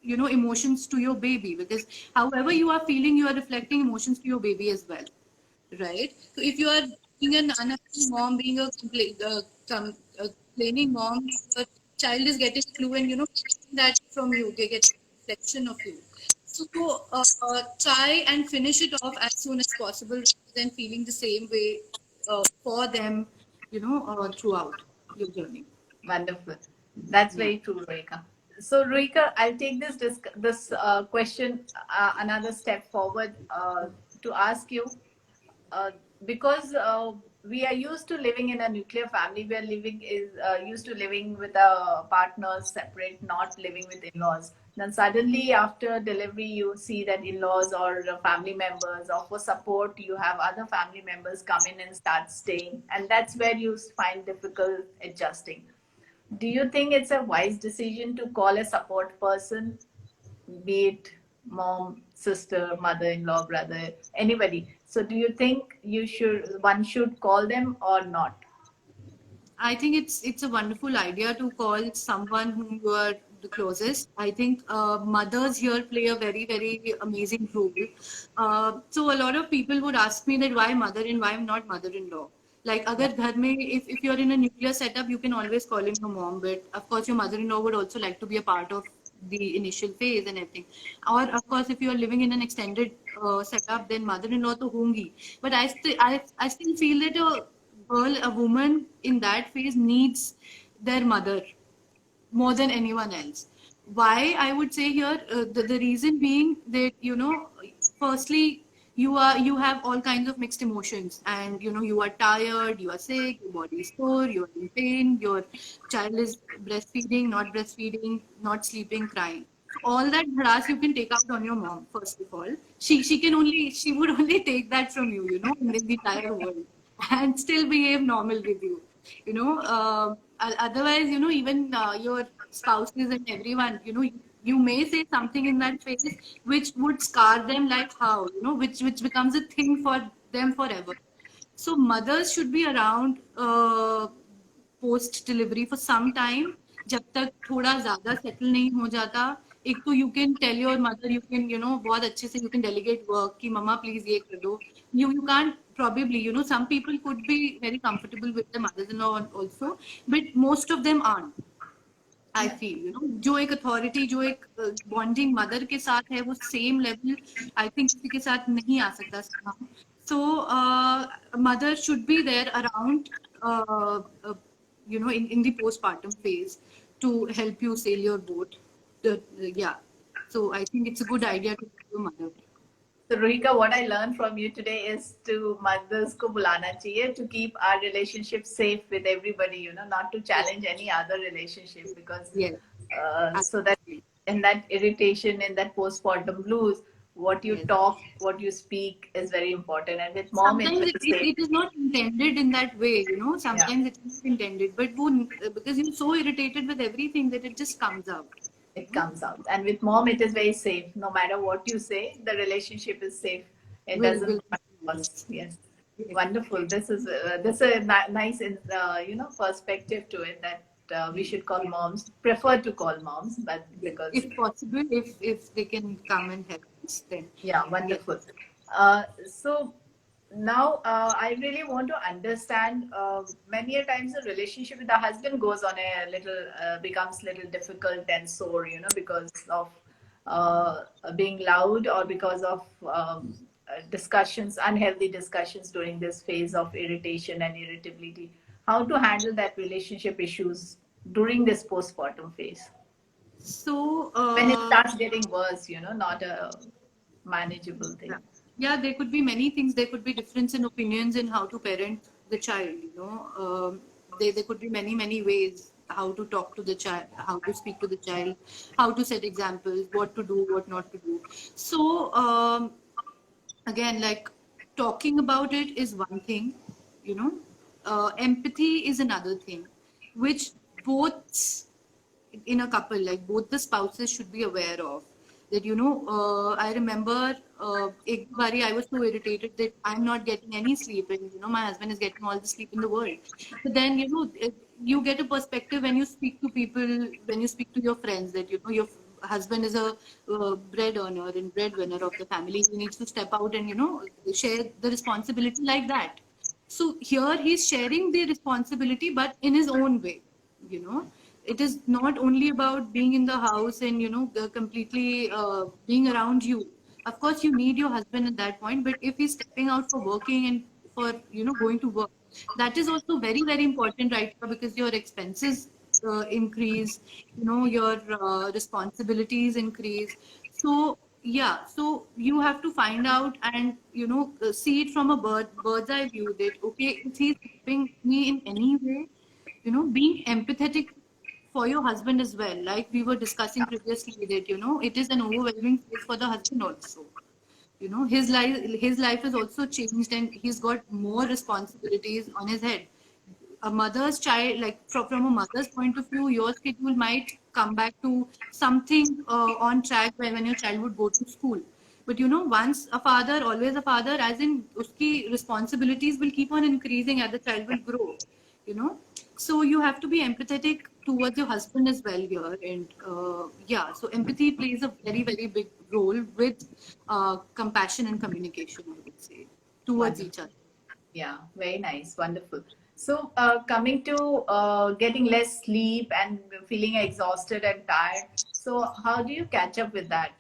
Speaker 2: emotions to your baby, because however you are feeling, you are reflecting emotions to your baby as well, right? So if you are being an unhappy mom, being a complaining mom, your child is getting a clue and getting that from you, they get a reflection of you. So try and finish it off as soon as possible, rather than feeling the same way for them, throughout your journey.
Speaker 1: Wonderful. That's
Speaker 2: Yeah.
Speaker 1: very true, Rohika. So, Rohika, I'll take this question another step forward to ask you, uh, because we are used to living in a nuclear family. We are used to living with our partners separate, not living with in-laws. Then suddenly after delivery, you see that in-laws or family members, or for support, you have other family members come in and start staying, and that's where you find difficult adjusting. Do you think it's a wise decision to call a support person, be it mom, sister, mother-in-law, brother, anybody? So do you think one should call them or not?
Speaker 2: I think it's a wonderful idea to call someone whom you are the closest. I think mothers here play a very, very amazing role. So a lot of people would ask me that why mother and why not mother-in-law? Like
Speaker 1: Yeah.
Speaker 2: अगर घर में if you're in a nuclear setup, you can always call in your mom, but of course your mother-in-law would also like to be a part of the initial phase and everything. Or of course if you are living in an extended setup, then mother-in-law to होंगी. But I still feel that a woman in that phase needs their mother more than anyone else. Why I would say here, the reason being that firstly you have all kinds of mixed emotions, and you are tired, you are sick, your body is sore, you are in pain, your child is breastfeeding, not breastfeeding, not sleeping, crying. So all that harass you can take out on your mom. First of all, she would only take that from you, in the entire world, and still behave normal with you. Otherwise, even your spouses and everyone, you may say something in that phase which would scar them like how, which becomes a thing for them forever. So mothers should be around post delivery for some time, जब तक थोड़ा ज्यादा settle नहीं हो जाता. एक तो you can tell your mother, you can बहुत अच्छे से यू कैन डेलीगेट वर्क कि मम्मा प्लीज ये कर दो. You can't probably, some people could be very comfortable with their mothers-in-law also, but most of them aren't. I feel, जो एक authority, जो एक बॉन्डिंग मदर के साथ है, वो सेम लेवल आई थिंक किसी के साथ नहीं आ सकता somehow. So mother should be there around, in the postpartum phase to help you sail your boat. Yeah. So I think it's a good idea to have your mother.
Speaker 1: So Rohika, what I learned from you today is to mothers ko bulana chahiye to keep our relationship safe with everybody, not to
Speaker 2: Yes,
Speaker 1: challenge any other relationship because
Speaker 2: yes,
Speaker 1: so that
Speaker 2: absolutely.
Speaker 1: in that irritation, in that postpartum blues, what you
Speaker 2: Yes.
Speaker 1: talk, what you speak is very important. And with mom, it
Speaker 2: Sometimes
Speaker 1: was
Speaker 2: it,
Speaker 1: the
Speaker 2: it,
Speaker 1: same.
Speaker 2: it is not intended in that way,
Speaker 1: Yeah.
Speaker 2: sometimes it's not intended, but because you're so irritated with everything that it just comes out.
Speaker 1: It comes out. And with mom, it is very safe. No matter what you say, the relationship is safe. It doesn't
Speaker 2: Will
Speaker 1: cause. Yes.
Speaker 2: yes.
Speaker 1: Wonderful. This is a nice perspective to it that we
Speaker 2: Yes.
Speaker 1: should call moms. Prefer to call moms, but
Speaker 2: Yes.
Speaker 1: because
Speaker 2: If possible, if they can come and help us, then
Speaker 1: yeah,
Speaker 2: yes.
Speaker 1: wonderful. So now I really want to understand. Many a times the relationship with the husband goes on a little, becomes little difficult and sore, because of being loud or because of discussions, unhealthy discussions during this phase of irritation and irritability. How to handle that relationship issues during this postpartum phase
Speaker 2: So,
Speaker 1: when it starts getting worse, not a manageable
Speaker 2: yeah.
Speaker 1: thing.
Speaker 2: Yeah, there could be many things. There could be difference in opinions in how to parent the child, there could be many ways how to talk to the child, how to speak to the child, how to set examples, what to do, what not to do. So, again, like talking about it is one thing, you know, empathy is another thing, which both in a couple, like both the spouses should be aware of that. I remember ek bari I was so irritated that I'm not getting any sleep, and my husband is getting all the sleep in the world. But then you get a perspective when you speak to people, when you speak to your friends, that your husband is a bread earner and breadwinner of the family. He needs to step out and share the responsibility like that. So here he's sharing the responsibility, but in his own way. You know, it is not only about being in the house and completely being around you. Of course, you need your husband at that point, but if he's stepping out for working and for going to work, that is also very important right now, because your expenses increase, your responsibilities increase. So yeah, so you have to find out and see it from a bird's eye view, that okay, if he's helping me in any way, being empathetic for your husband as well, like we were discussing previously, that it is an overwhelming phase for the husband also. His life is also changed, and he's got more responsibilities on his head. A mother's child, like from a mother's point of view, your schedule might come back to something on track when your child would go to school. But once a father, always a father, as in uski responsibilities will keep on increasing as the child will grow. you know so you have to be empathetic towards your husband as well here. And yeah, so empathy plays a very big role with compassion and communication, I would say, towards
Speaker 1: Wonderful.
Speaker 2: each other.
Speaker 1: Yeah, very nice. Wonderful. So, coming to getting less sleep and feeling exhausted and tired. So, how do you catch up with that?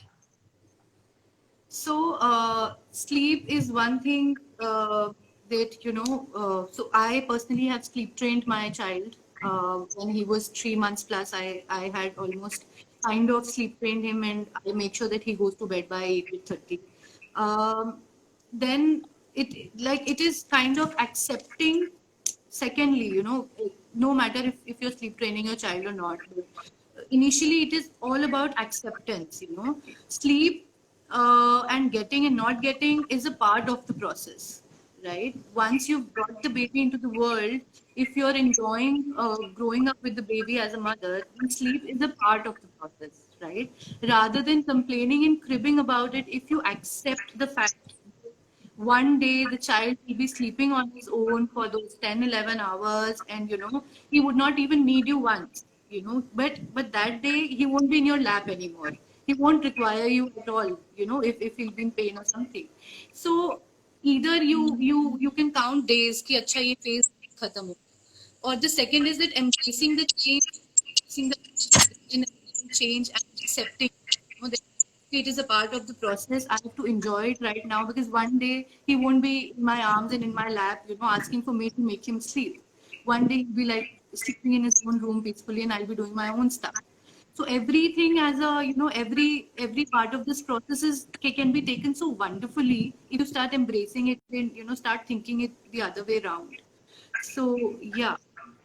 Speaker 2: So, sleep is one thing that, so I personally have sleep trained my child. When he was 3 months plus, I had almost kind of sleep trained him, and I make sure that he goes to bed by 8:30. Then it is kind of accepting. Secondly, no matter if you're sleep training your child or not, but initially it is all about acceptance. Sleep and getting and not getting is a part of the process, right? Once you've brought the baby into the world, if you're enjoying growing up with the baby as a mother, then sleep is a part of the process, right? Rather than complaining and cribbing about it, if you accept the fact one day the child will be sleeping on his own for those 10, 11 hours, and he would not even need you once, but that day he won't be in your lap anymore. He won't require you at all, if he'll be in pain or something. So either you can count days ki acha ye phase khatam ho, or the second is that embracing the change, embracing the change and accepting, that it is a part of the process. I have to enjoy it right now, because one day he won't be in my arms and in my lap, asking for me to make him sleep. One day he'll be like sleeping in his own room peacefully, and I'll be doing my own stuff. So everything as a, every part of this process can be taken so wonderfully if you start embracing it and, start thinking it the other way around. So yeah,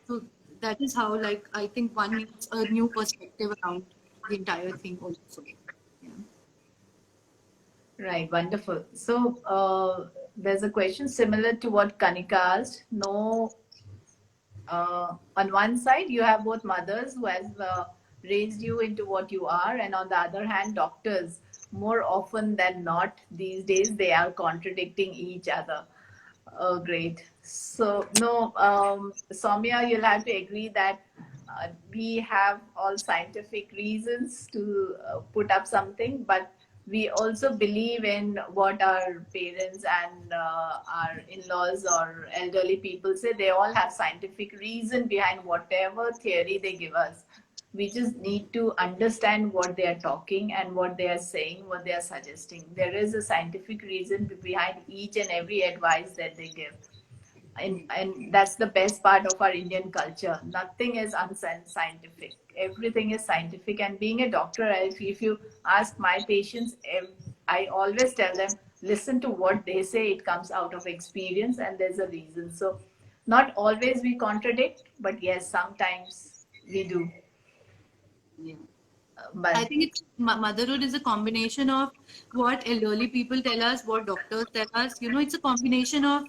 Speaker 2: so that is how, like, I think one needs a new perspective around the entire thing also. Yeah.
Speaker 1: Right, wonderful. So there's a question similar to what Kanika asked. No, on one side you have both mothers who has raised you into what you are, and on the other hand, doctors. More often than not, these days they are contradicting each other. Oh, great. So, no, Soumya, you'll have to agree that we have all scientific reasons to put up something, but we also believe in what our parents and our in-laws or elderly people say. They all have scientific reason behind whatever theory they give us. We just need to understand what they are talking and what they are saying, what they are suggesting. There is a scientific reason behind each and every advice that they give. And that's the best part of our Indian culture. Nothing is unscientific. Everything is scientific. And being a doctor, if you ask my patients, I always tell them, listen to what they say. It comes out of experience, and there's a reason. So, not always we contradict, but yes, sometimes we do.
Speaker 2: Yeah. I
Speaker 1: But
Speaker 2: think it's motherhood is a combination of what elderly people tell us, what doctors tell us. It's a combination of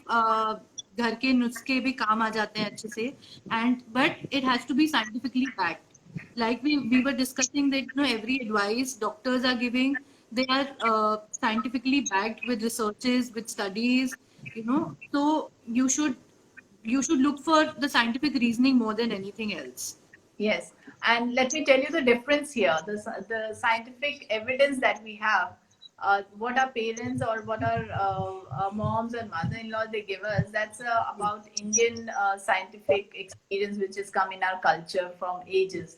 Speaker 2: घर के नुस्खे भी काम आ जाते हैं अच्छे से, and but it has to be scientifically backed. Like we were discussing that, every advice doctors are giving, they are scientifically backed with researches, with studies. So you should look for the scientific reasoning more than anything else.
Speaker 1: yes, and let me tell you the difference here. The scientific evidence that we have, what our parents or what our moms and mother-in-law they give us, that's about Indian scientific experience which has come in our culture from ages.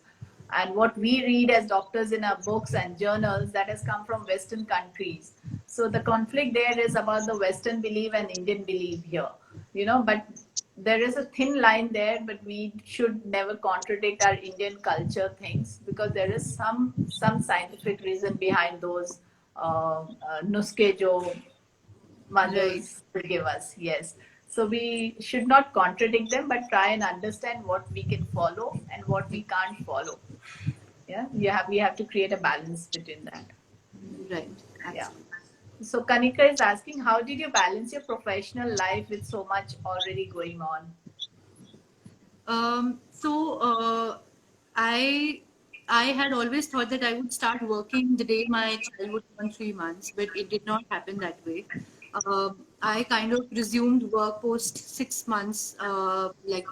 Speaker 1: And what we read as doctors in our books and journals, that has come from Western countries. So the conflict there is about the Western belief and Indian belief here, but there is a thin line there, but we should never contradict our Indian culture things, because there is some scientific reason behind those nuske jo
Speaker 2: Right.
Speaker 1: mothers will give us. Yes. So we should not contradict them, but try and understand what we can follow and what we can't follow. Yeah, we have to create a balance between that.
Speaker 2: Right.
Speaker 1: Yeah.
Speaker 2: Absolutely.
Speaker 1: So Kanika is asking, how did you balance your professional life with so much already going on?
Speaker 2: So I had always thought that I would start working the day my child would turn 3 months, but it did not happen that way. I kind of resumed work post 6 months, like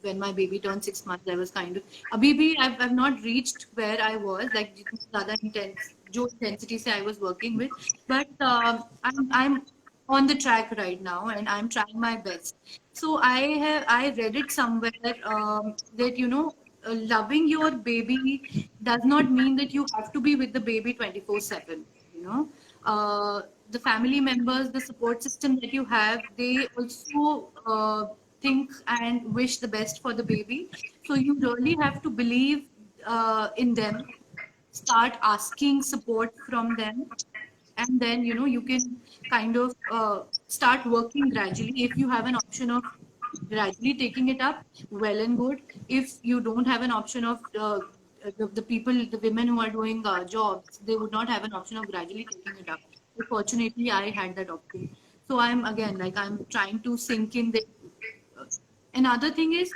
Speaker 2: when my baby turned 6 months. I was kind of abhi bhi I've not reached where I was, like जितनी ज़्यादा intense जो intensity से I was working with, but I'm on the track right now and I'm trying my best. So I read it somewhere, that loving your baby does not mean that you have to be with the baby 24/7. The family members, the support system that you have, they also think and wish the best for the baby. So you really have to believe in them, start asking support from them, and then you can kind of start working gradually. If you have an option of gradually taking it up, well and good. If you don't have an option of the women who are doing jobs, they would not have an option of gradually taking it up. But fortunately I had that option. So I'm again, like, I'm trying to sink in the another thing is,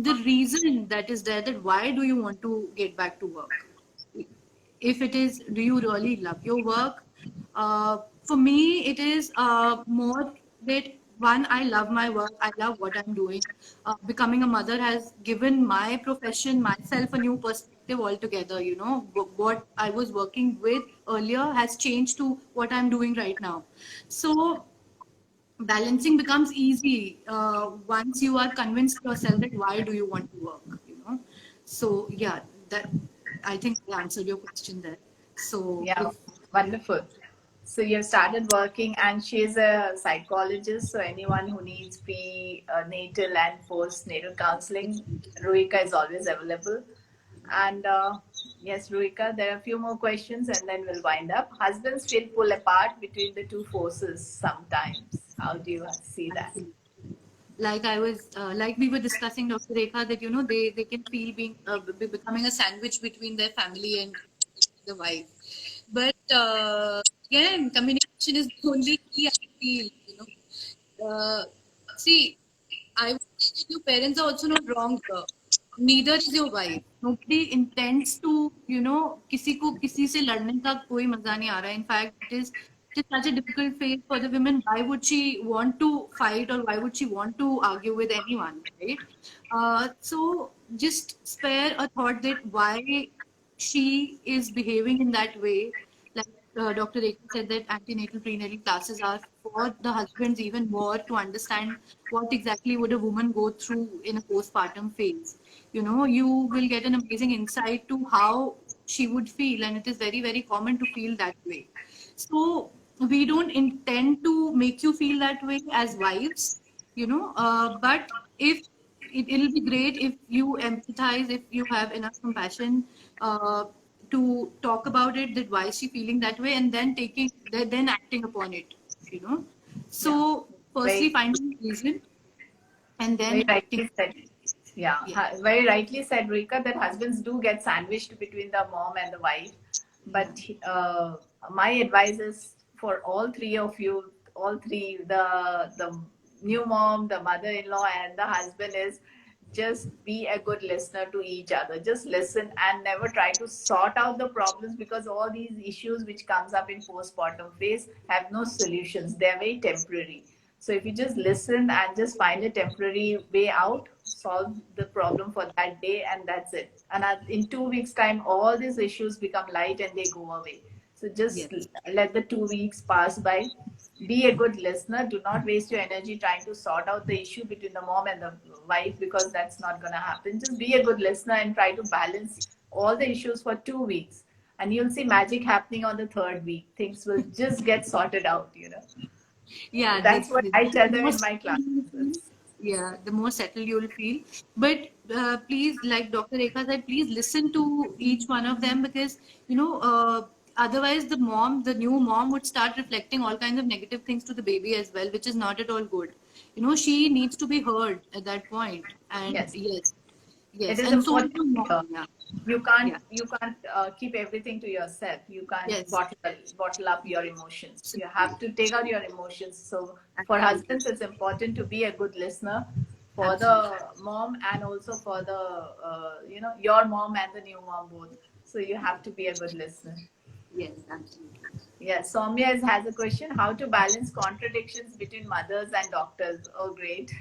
Speaker 2: the reason that is there, that why do you want to get back to work. If it is, do you really love your work? For me, it is more that, one, I love my work, I love what I'm doing. Becoming a mother has given my profession, myself, a new perspective altogether. What I was working with earlier has changed to what I'm doing right now. So balancing becomes easy once you are convinced yourself that why do you want to work. So yeah, that, I think I answered your question there. So
Speaker 1: Yeah,
Speaker 2: if
Speaker 1: wonderful. So you've started working, and she's a psychologist. So anyone who needs pre-natal and post-natal counseling, Ruhika is always available. And yes, Ruika, there are a few more questions and then we'll wind up. Husbands feel pull apart between the two forces sometimes. How do you see that?
Speaker 2: Absolutely. Like I was, like we were discussing, Dr. Rekha, that they can feel being becoming a sandwich between their family and the wife. But again, communication is the only key. I feel, see, I would say that your parents are also not wrong here. Neither is your wife. Nobody intends to, किसी को किसी से लड़ने का कोई मजा नहीं आ रहा है. In fact, it is such a difficult phase for the women. Why would she want to fight, or why would she want to argue with anyone, right? So just spare a thought that why she is behaving in that way. Like Dr. Rekha said, that antenatal prenatal classes are for the husbands even more to understand what exactly would a woman go through in a postpartum phase. You will get an amazing insight to how she would feel, and it is very, very common to feel that way. So we don't intend to make you feel that way as wives, but if it'll be great if you empathize, if you have enough compassion uh, to talk about it, that why is she feeling that way, and then then acting upon it, you know.
Speaker 1: Yeah.
Speaker 2: So firstly
Speaker 1: Very,
Speaker 2: finding the reason and
Speaker 1: very
Speaker 2: then acting.
Speaker 1: rightly said. Yeah,
Speaker 2: Yeah.
Speaker 1: very rightly said, Rika, that husbands do get sandwiched between the mom and the wife.
Speaker 2: Yeah.
Speaker 1: But my advice is for all three of you, all three, the new mom, the mother-in-law, and the husband, is just be a good listener to each other. Just listen and never try to sort out the problems, because all these issues which comes up in postpartum phase have no solutions. They're very temporary. So if you just listen and just find a temporary way out, solve the problem for that day, and that's it. And in 2 weeks' time, all these issues become light and they go away. So just
Speaker 2: Yes.
Speaker 1: let the 2 weeks pass by. Be a good listener. Do not waste your energy trying to sort out the issue between the mom and the wife, because that's not going to happen. Just be a good listener and try to balance all the issues for 2 weeks. And you'll see magic happening on the third week. Things will just get sorted out.
Speaker 2: Yeah,
Speaker 1: That's what I
Speaker 2: the
Speaker 1: tell them
Speaker 2: more
Speaker 1: in my
Speaker 2: settled you'll feel,
Speaker 1: classes.
Speaker 2: yeah, the more settled you'll feel. But please, like Dr. Rekha said, please listen to each one of them, because otherwise the new mom would start reflecting all kinds of negative things to the baby as well, which is not at all good. She needs to be heard at that point. And
Speaker 1: Yes,
Speaker 2: yes,
Speaker 1: it
Speaker 2: yes,
Speaker 1: is
Speaker 2: and so
Speaker 1: important
Speaker 2: is the
Speaker 1: to hear.
Speaker 2: mom. Yeah,
Speaker 1: You can't
Speaker 2: yeah,
Speaker 1: you can't keep everything to yourself. You can't
Speaker 2: yes,
Speaker 1: bottle up your emotions. You have to take out your emotions. So for
Speaker 2: absolutely,
Speaker 1: husbands, it's important to be a good listener. For
Speaker 2: absolutely,
Speaker 1: the mom, and also for the your mom and the new mom both. So you have to be a good listener.
Speaker 2: yes, absolutely.
Speaker 1: Yes, Soumya has a question: how to balance contradictions between mothers and doctors? Oh, great.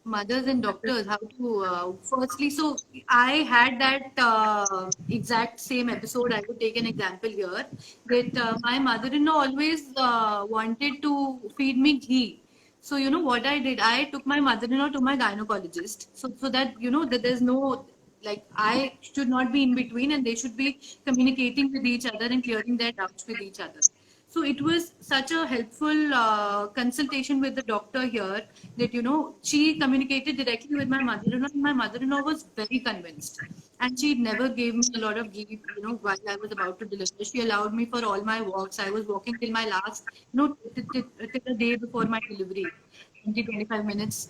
Speaker 2: Mothers and doctors, how to firstly, so I had that exact same episode. I would take an example here, that my mother-in-law always wanted to feed me ghee. So what I did, I took my mother-in-law to my gynecologist, so that that there's no, like, I should not be in between, and they should be communicating with each other and clearing their doubts with each other. So it was such a helpful consultation with the doctor here, that she communicated directly with my mother-in-law, and my mother-in-law was very convinced. And she never gave me a lot of ghee, while I was about to deliver. She allowed me for all my walks. I was walking till my last, till the day before my delivery. 20-25 minutes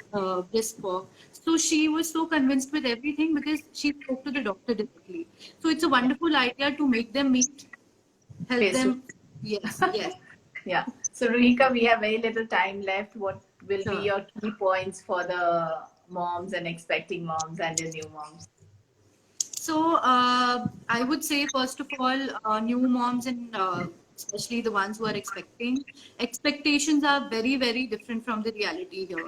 Speaker 2: brisk walk. So she was so convinced with everything because she spoke to the doctor directly. So it's a wonderful idea to make them meet, help
Speaker 1: Face to
Speaker 2: them. Yes, yes.
Speaker 1: Yeah. So, Ruhika, we have very little time left. What will be
Speaker 2: Sure.
Speaker 1: your key points for the moms and expecting moms and the new moms?
Speaker 2: So I would say, first of all, new moms, and especially the ones who are expecting, expectations are very, very different from the reality here.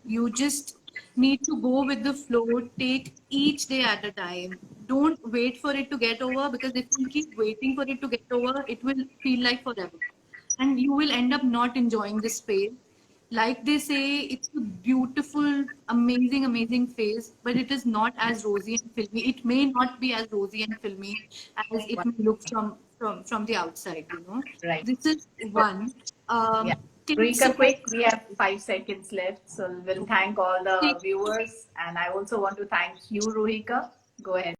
Speaker 2: You just need to go with the flow, take each day at a time. Don't wait for it to get over, because if you keep waiting for it to get over, it will feel like forever. And you will end up not enjoying this phase. Like they say, it's a beautiful, amazing, amazing phase, but it is not as rosy and filmy. It may not be as rosy and filmy as it may look from the outside.
Speaker 1: Right.
Speaker 2: This is one.
Speaker 1: Yeah. Rika, quick, we have 5 seconds left, so we'll thank all the viewers, and I also want to thank you, Ruhika. Go ahead.